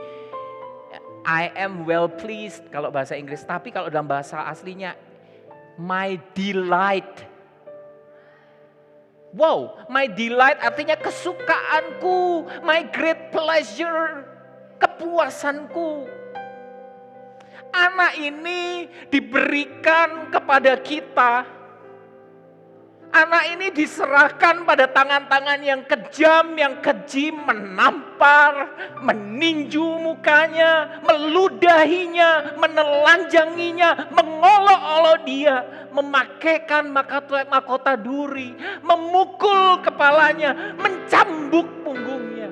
I am well pleased kalau bahasa Inggris. Tapi kalau dalam bahasa aslinya, my delight. Wow, my delight artinya kesukaanku, my great pleasure, kepuasanku. Anak ini diberikan kepada kita. Anak ini diserahkan pada tangan-tangan yang kejam, yang keji, menampar, meninju mukanya, meludahinya, menelanjanginya, mengolok-olok dia, memakaikan mahkota duri, memukul kepalanya, mencambuk punggungnya.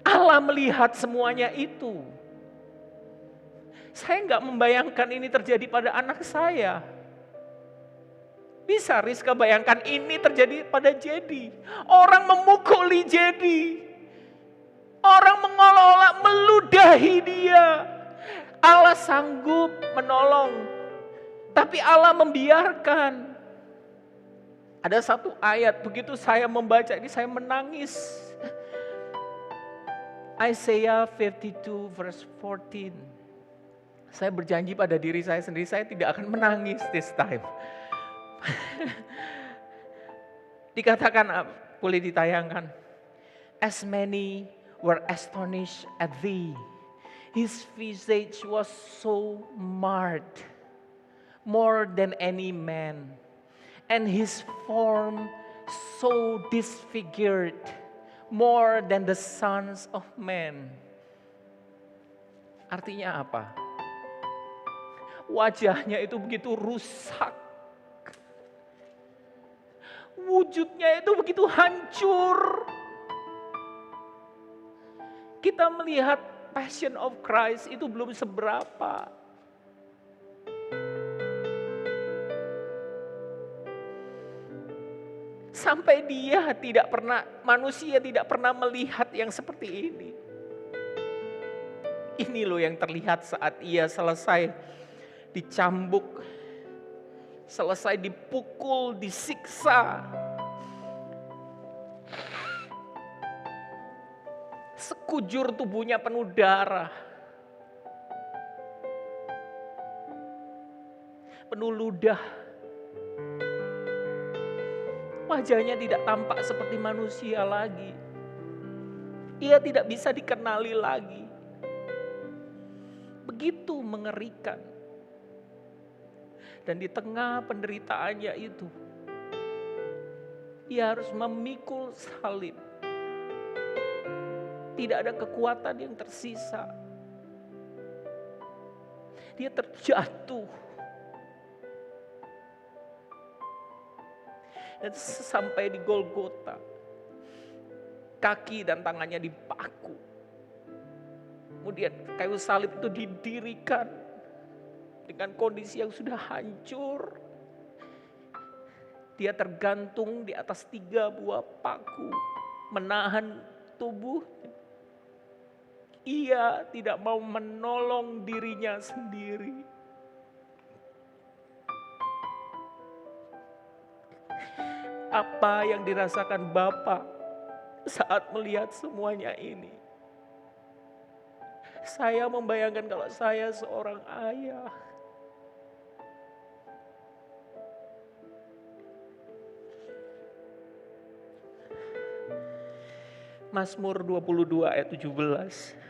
Allah melihat semuanya itu. Saya enggak membayangkan ini terjadi pada anak saya. Bisa Rizka bayangkan ini terjadi pada Jedi. Orang memukuli Jedi. Orang mengolok-olok, meludahi dia. Allah sanggup menolong. Tapi Allah membiarkan. Ada satu ayat, begitu saya membaca ini saya menangis. Isaiah 52 verse 14. Saya berjanji pada diri saya sendiri, saya tidak akan menangis this time. Dikatakan, boleh ditayangkan. As many were astonished at thee, his visage was so marred, more than any man, and his form so disfigured, more than the sons of men. Artinya apa? Wajahnya itu begitu rusak. Wujudnya itu begitu hancur. Kita melihat Passion of Christ itu belum seberapa. Sampai manusia tidak pernah melihat yang seperti ini. Ini loh yang terlihat saat ia selesai dicambuk, selesai dipukul, disiksa. Sekujur tubuhnya penuh darah, penuh ludah. Wajahnya tidak tampak seperti manusia lagi. Ia tidak bisa dikenali lagi. Begitu mengerikan. Dan di tengah penderitaannya itu, ia harus memikul salib. Tidak ada kekuatan yang tersisa. Dia terjatuh. Dan sampai di Golgota, kaki dan tangannya dipaku. Kemudian kayu salib itu didirikan dengan kondisi yang sudah hancur. Dia tergantung di atas 3 buah paku, menahan tubuhnya. Ia tidak mau menolong dirinya sendiri. Apa yang dirasakan Bapa saat melihat semuanya ini? Saya membayangkan kalau saya seorang ayah. Mazmur 22 ayat 17.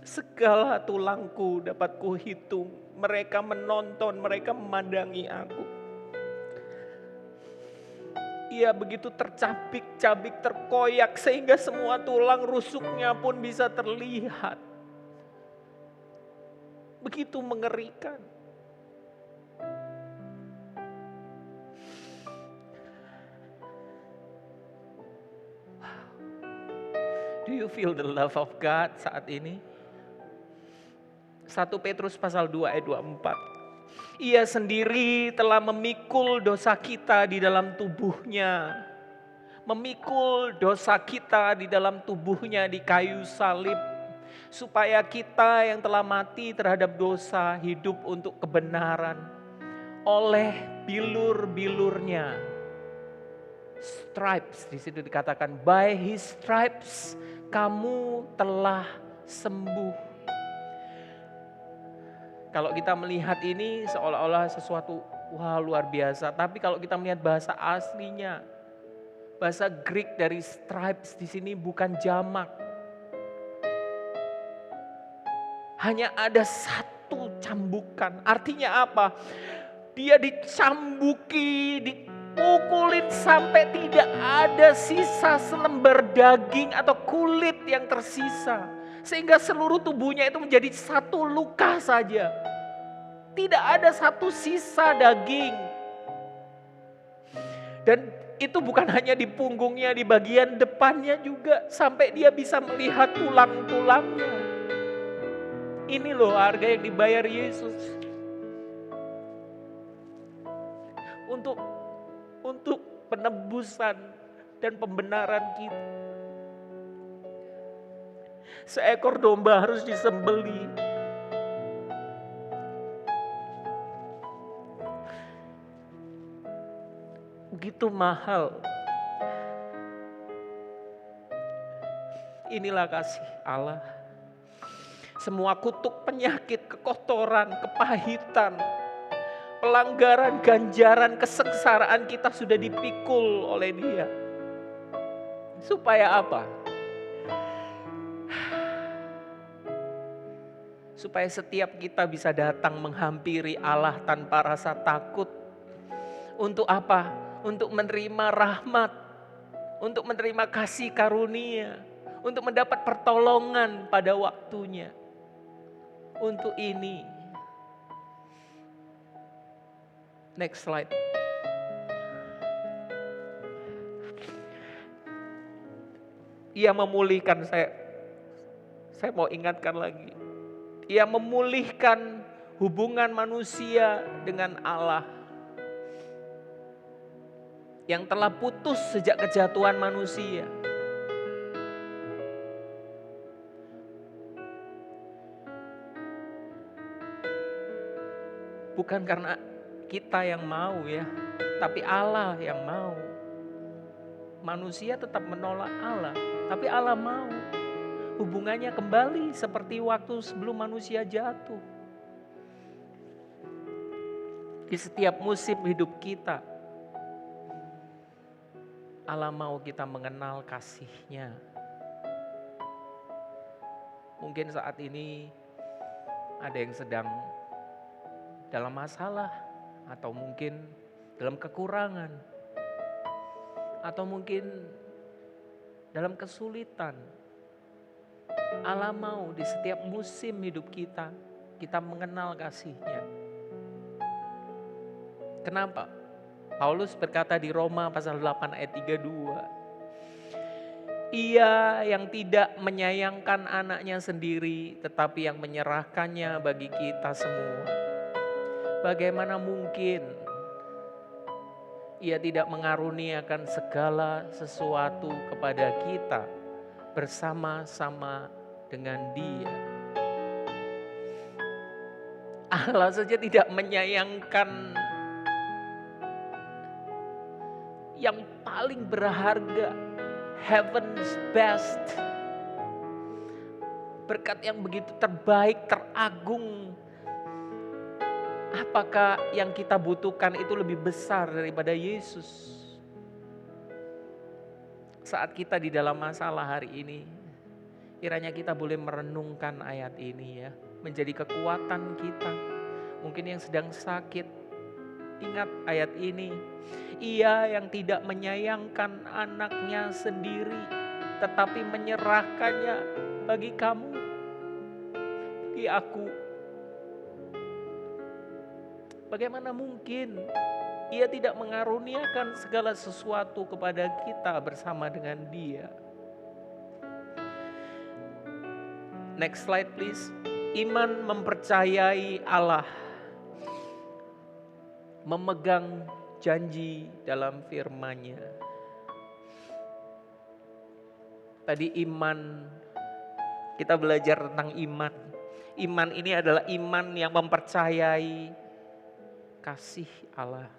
Segala tulangku dapat kuhitung, mereka menonton, mereka memandangi aku. Ia begitu tercabik-cabik, terkoyak sehingga semua tulang rusuknya pun bisa terlihat. Begitu mengerikan. Do you feel the love of God saat ini? 1 Petrus pasal 2 ayat 24. Ia sendiri telah memikul dosa kita di dalam tubuhnya. Memikul dosa kita di dalam tubuhnya di kayu salib. Supaya kita yang telah mati terhadap dosa hidup untuk kebenaran. Oleh bilur-bilurnya. Stripes, di situ dikatakan by his stripes kamu telah sembuh. Kalau kita melihat ini seolah-olah sesuatu luar biasa. Tapi kalau kita melihat bahasa aslinya, bahasa Greek dari stripes di sini bukan jamak. Hanya ada satu cambukan. Artinya apa? Dia dicambuki, dipukulin sampai tidak ada sisa selembar daging atau kulit yang tersisa. Sehingga seluruh tubuhnya itu menjadi satu luka saja. Tidak ada satu sisa daging. Dan itu bukan hanya di punggungnya, di bagian depannya juga. Sampai dia bisa melihat tulang-tulangnya. Ini loh harga yang dibayar Yesus. Untuk penebusan dan pembenaran kita. Seekor domba harus disembelih. Begitu mahal. Inilah kasih Allah. Semua kutuk penyakit, kekotoran, kepahitan, pelanggaran, ganjaran, kesengsaraan kita sudah dipikul oleh Dia. Supaya apa? Supaya setiap kita bisa datang menghampiri Allah tanpa rasa takut. Untuk apa? Untuk menerima rahmat. Untuk menerima kasih karunia. Untuk mendapat pertolongan pada waktunya. Untuk ini. Next slide. Ia memulihkan, saya mau ingatkan lagi. Ia memulihkan hubungan manusia dengan Allah yang telah putus sejak kejatuhan manusia. Bukan karena kita yang mau ya, tapi Allah yang mau. Manusia tetap menolak Allah, tapi Allah mau. Hubungannya kembali seperti waktu sebelum manusia jatuh. Di setiap musim hidup kita, Allah mau kita mengenal kasih-Nya. Mungkin saat ini ada yang sedang dalam masalah, atau mungkin dalam kekurangan, atau mungkin dalam kesulitan. Allah mau di setiap musim hidup kita, kita mengenal kasih-Nya. Kenapa? Paulus berkata di Roma pasal 8 ayat 32. Ia yang tidak menyayangkan anaknya sendiri, tetapi yang menyerahkannya bagi kita semua. Bagaimana mungkin Ia tidak mengaruniakan segala sesuatu kepada kita bersama-sama dengan Dia. Allah saja tidak menyayangkan yang paling berharga, heaven's best. Berkat yang begitu terbaik, teragung. Apakah yang kita butuhkan itu lebih besar daripada Yesus? Saat kita di dalam masalah hari ini, kiranya kita boleh merenungkan ayat ini ya, menjadi kekuatan kita. Mungkin yang sedang sakit, ingat ayat ini. Ia yang tidak menyayangkan anaknya sendiri, tetapi menyerahkannya bagi kamu, bagi aku. Bagaimana mungkin Ia tidak mengaruniakan segala sesuatu kepada kita bersama dengan Dia? Next slide please. Iman mempercayai Allah, memegang janji dalam firman-Nya. Tadi iman, kita belajar tentang iman. Iman ini adalah iman yang mempercayai kasih Allah.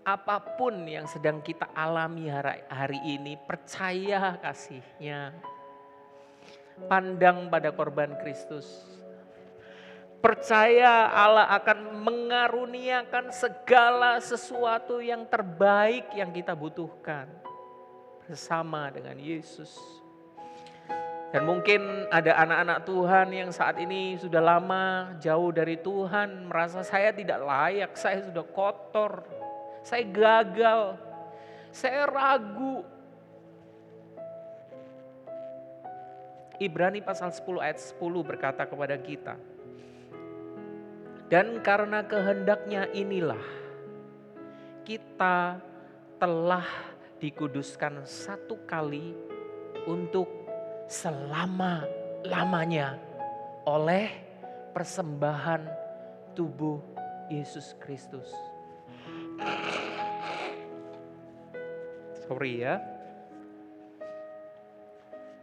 Apapun yang sedang kita alami hari ini, percaya kasih-Nya. Pandang pada korban Kristus. Percaya Allah akan mengaruniakan segala sesuatu yang terbaik yang kita butuhkan bersama dengan Yesus. Dan mungkin ada anak-anak Tuhan yang saat ini sudah lama jauh dari Tuhan, merasa saya tidak layak, saya sudah kotor, saya gagal, saya ragu. Ibrani pasal 10 ayat 10 berkata kepada kita, dan karena kehendaknya inilah kita telah dikuduskan satu kali untuk selama-lamanya oleh persembahan tubuh Yesus Kristus. Sorry ya.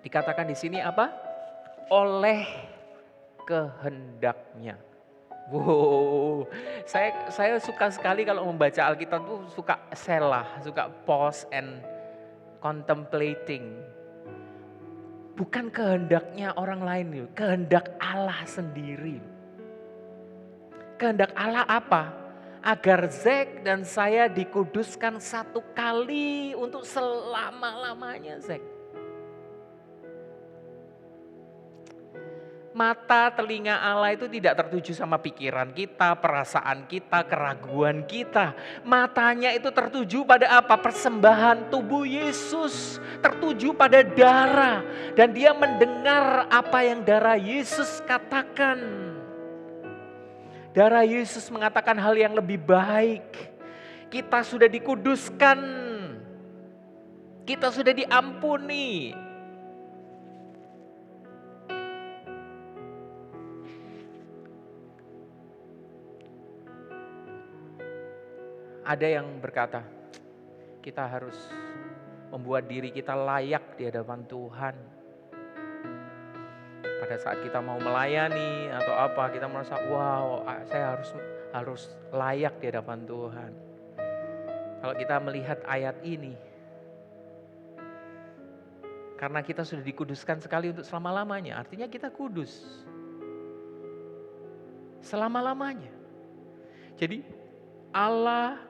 Dikatakan di sini apa? Oleh kehendaknya. Wow, saya suka sekali kalau membaca Alkitab tuh suka selah, suka pause and contemplating. Bukan kehendaknya orang lain, kehendak Allah sendiri. Kehendak Allah apa? Agar Zek dan saya dikuduskan satu kali untuk selama-lamanya, Zek. Mata, telinga Allah itu tidak tertuju sama pikiran kita, perasaan kita, keraguan kita. Matanya itu tertuju pada apa? Persembahan tubuh Yesus. Tertuju pada darah. Dan dia mendengar apa yang darah Yesus katakan. Darah Yesus mengatakan hal yang lebih baik. Kita sudah dikuduskan. Kita sudah diampuni. Ada yang berkata, kita harus membuat diri kita layak di hadapan Tuhan. Pada saat kita mau melayani atau apa, kita merasa, wow, saya harus layak di hadapan Tuhan. Kalau kita melihat ayat ini, karena kita sudah dikuduskan sekali untuk selama-lamanya, artinya kita kudus selama-lamanya. Jadi Allah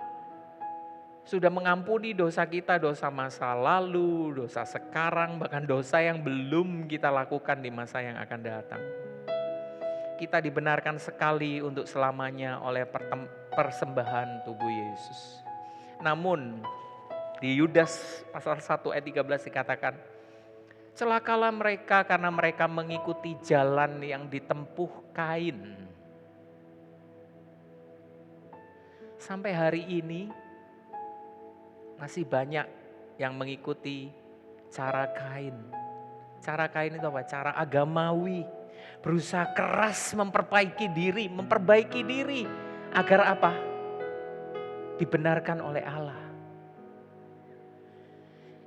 sudah mengampuni dosa kita, dosa masa lalu, dosa sekarang, bahkan dosa yang belum kita lakukan di masa yang akan datang. Kita dibenarkan sekali untuk selamanya oleh persembahan tubuh Yesus. Namun di Yudas pasal 1 ayat 13 dikatakan, celakalah mereka karena mereka mengikuti jalan yang ditempuh Kain. Sampai hari ini masih banyak yang mengikuti cara Kain. Cara Kain itu apa? Cara agamawi. Berusaha keras memperbaiki diri. Agar apa? Dibenarkan oleh Allah.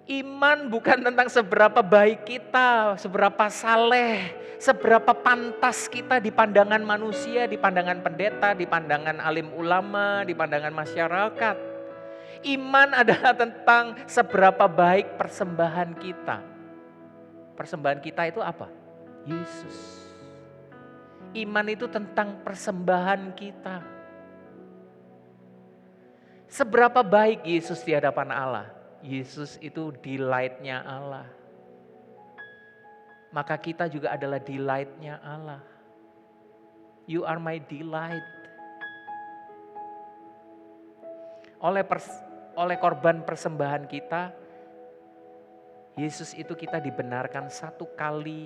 Iman bukan tentang seberapa baik kita, seberapa saleh, seberapa pantas kita di pandangan manusia, di pandangan pendeta, di pandangan alim ulama, di pandangan masyarakat. Iman adalah tentang seberapa baik persembahan kita. Persembahan kita itu apa? Yesus. Iman itu tentang persembahan kita. Seberapa baik Yesus di hadapan Allah? Yesus itu delight-nya Allah. Maka kita juga adalah delight-nya Allah. You are my delight. Oleh korban persembahan kita, Yesus itu kita dibenarkan satu kali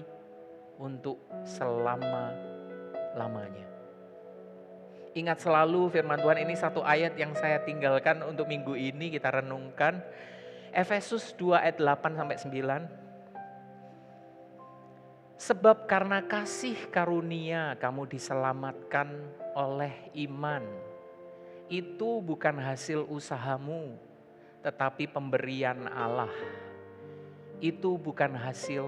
untuk selama-lamanya. Ingat selalu firman Tuhan ini satu ayat yang saya tinggalkan untuk minggu ini kita renungkan. Efesus 2 ayat 8-9. Sebab karena kasih karunia kamu diselamatkan oleh iman. Itu bukan hasil usahamu, tetapi pemberian Allah. Itu bukan hasil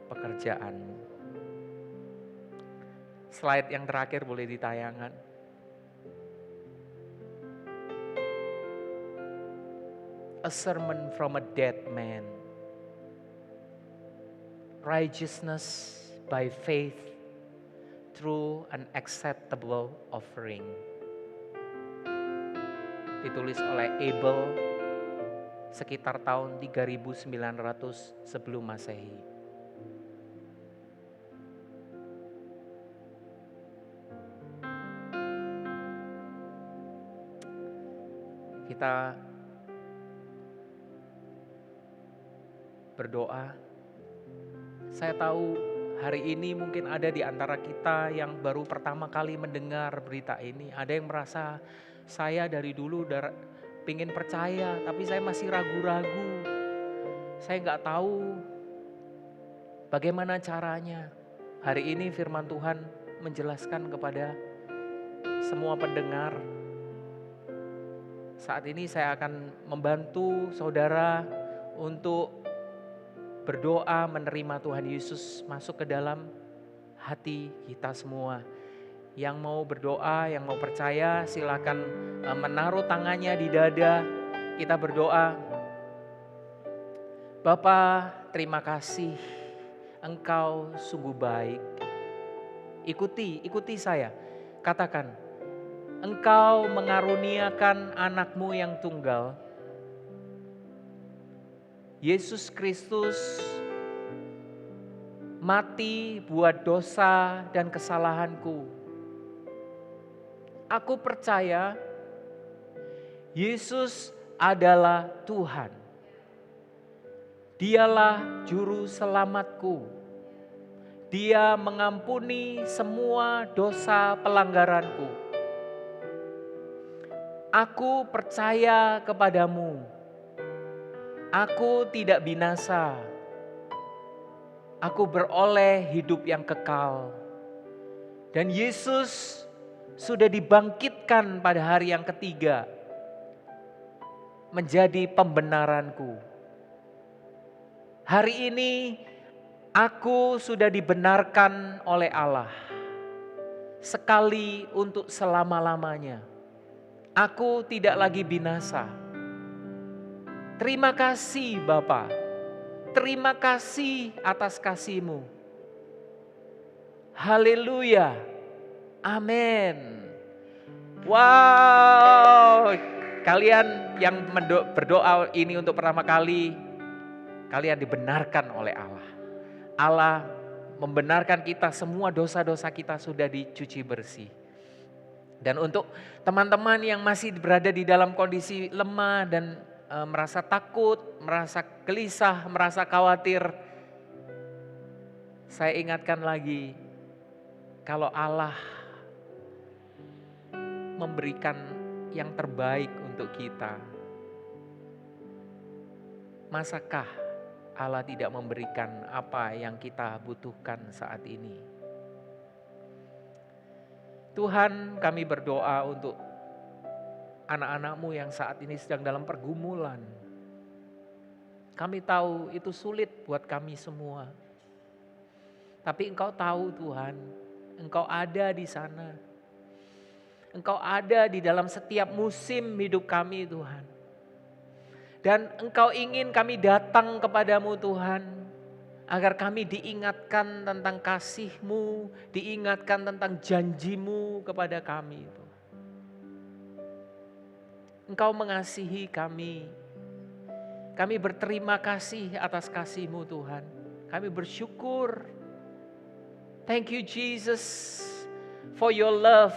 pekerjaanmu. Slide yang terakhir boleh ditayangkan. A sermon from a dead man. Righteousness by faith through an acceptable offering. Ditulis oleh Abel sekitar tahun 3900 sebelum Masehi. Kita berdoa. Saya tahu hari ini mungkin ada di antara kita yang baru pertama kali mendengar berita ini. Ada yang merasa saya dari dulu udah pengen percaya, tapi saya masih ragu-ragu. Saya nggak tahu bagaimana caranya. Hari ini firman Tuhan menjelaskan kepada semua pendengar. Saat ini saya akan membantu saudara untuk berdoa menerima Tuhan Yesus masuk ke dalam hati kita semua. Yang mau berdoa, yang mau percaya silakan menaruh tangannya di dada. Kita berdoa. Bapa, terima kasih. Engkau sungguh baik. Ikuti saya. Katakan, Engkau mengaruniakan anakmu yang tunggal. Yesus Kristus mati buat dosa dan kesalahanku. Aku percaya Yesus adalah Tuhan. Dialah juru selamatku. Dia mengampuni semua dosa pelanggaranku. Aku percaya kepadamu. Aku tidak binasa. Aku beroleh hidup yang kekal. Dan Yesus sudah dibangkitkan pada hari yang ketiga menjadi pembenaranku. Hari ini aku sudah dibenarkan oleh Allah sekali untuk selama-lamanya. Aku tidak lagi binasa. Terima kasih Bapa. Terima kasih atas kasih-Mu. Haleluya. Amin. Wow. Kalian yang berdoa ini untuk pertama kali, kalian dibenarkan oleh Allah. Allah membenarkan kita, semua dosa-dosa kita sudah dicuci bersih. Dan untuk teman-teman yang masih berada di dalam kondisi lemah dan merasa takut, merasa gelisah, merasa khawatir, saya ingatkan lagi, kalau Allah memberikan yang terbaik untuk kita, masakah Allah tidak memberikan apa yang kita butuhkan saat ini? Tuhan, kami berdoa untuk anak-anak-Mu yang saat ini sedang dalam pergumulan. Kami tahu itu sulit buat kami semua. Tapi Engkau tahu Tuhan, Engkau ada di sana. Engkau ada di dalam setiap musim hidup kami Tuhan. Dan Engkau ingin kami datang kepadamu Tuhan, agar kami diingatkan tentang kasih-Mu, diingatkan tentang janji-Mu kepada kami. Engkau mengasihi kami. Kami berterima kasih atas kasih-Mu Tuhan. Kami bersyukur. Thank you Jesus for your love.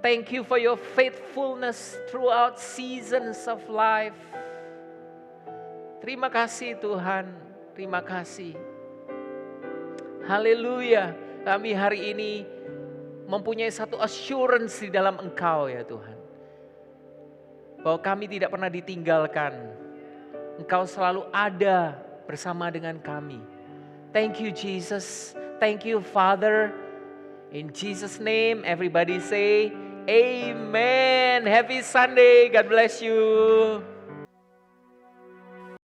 Thank you for your faithfulness throughout seasons of life. Terima kasih Tuhan. Terima kasih. Haleluya. Kami hari ini mempunyai satu assurance di dalam Engkau ya Tuhan. Bahwa kami tidak pernah ditinggalkan. Engkau selalu ada bersama dengan kami. Thank you Jesus. Thank you Father. In Jesus' name everybody say Amen. Happy Sunday. God bless you.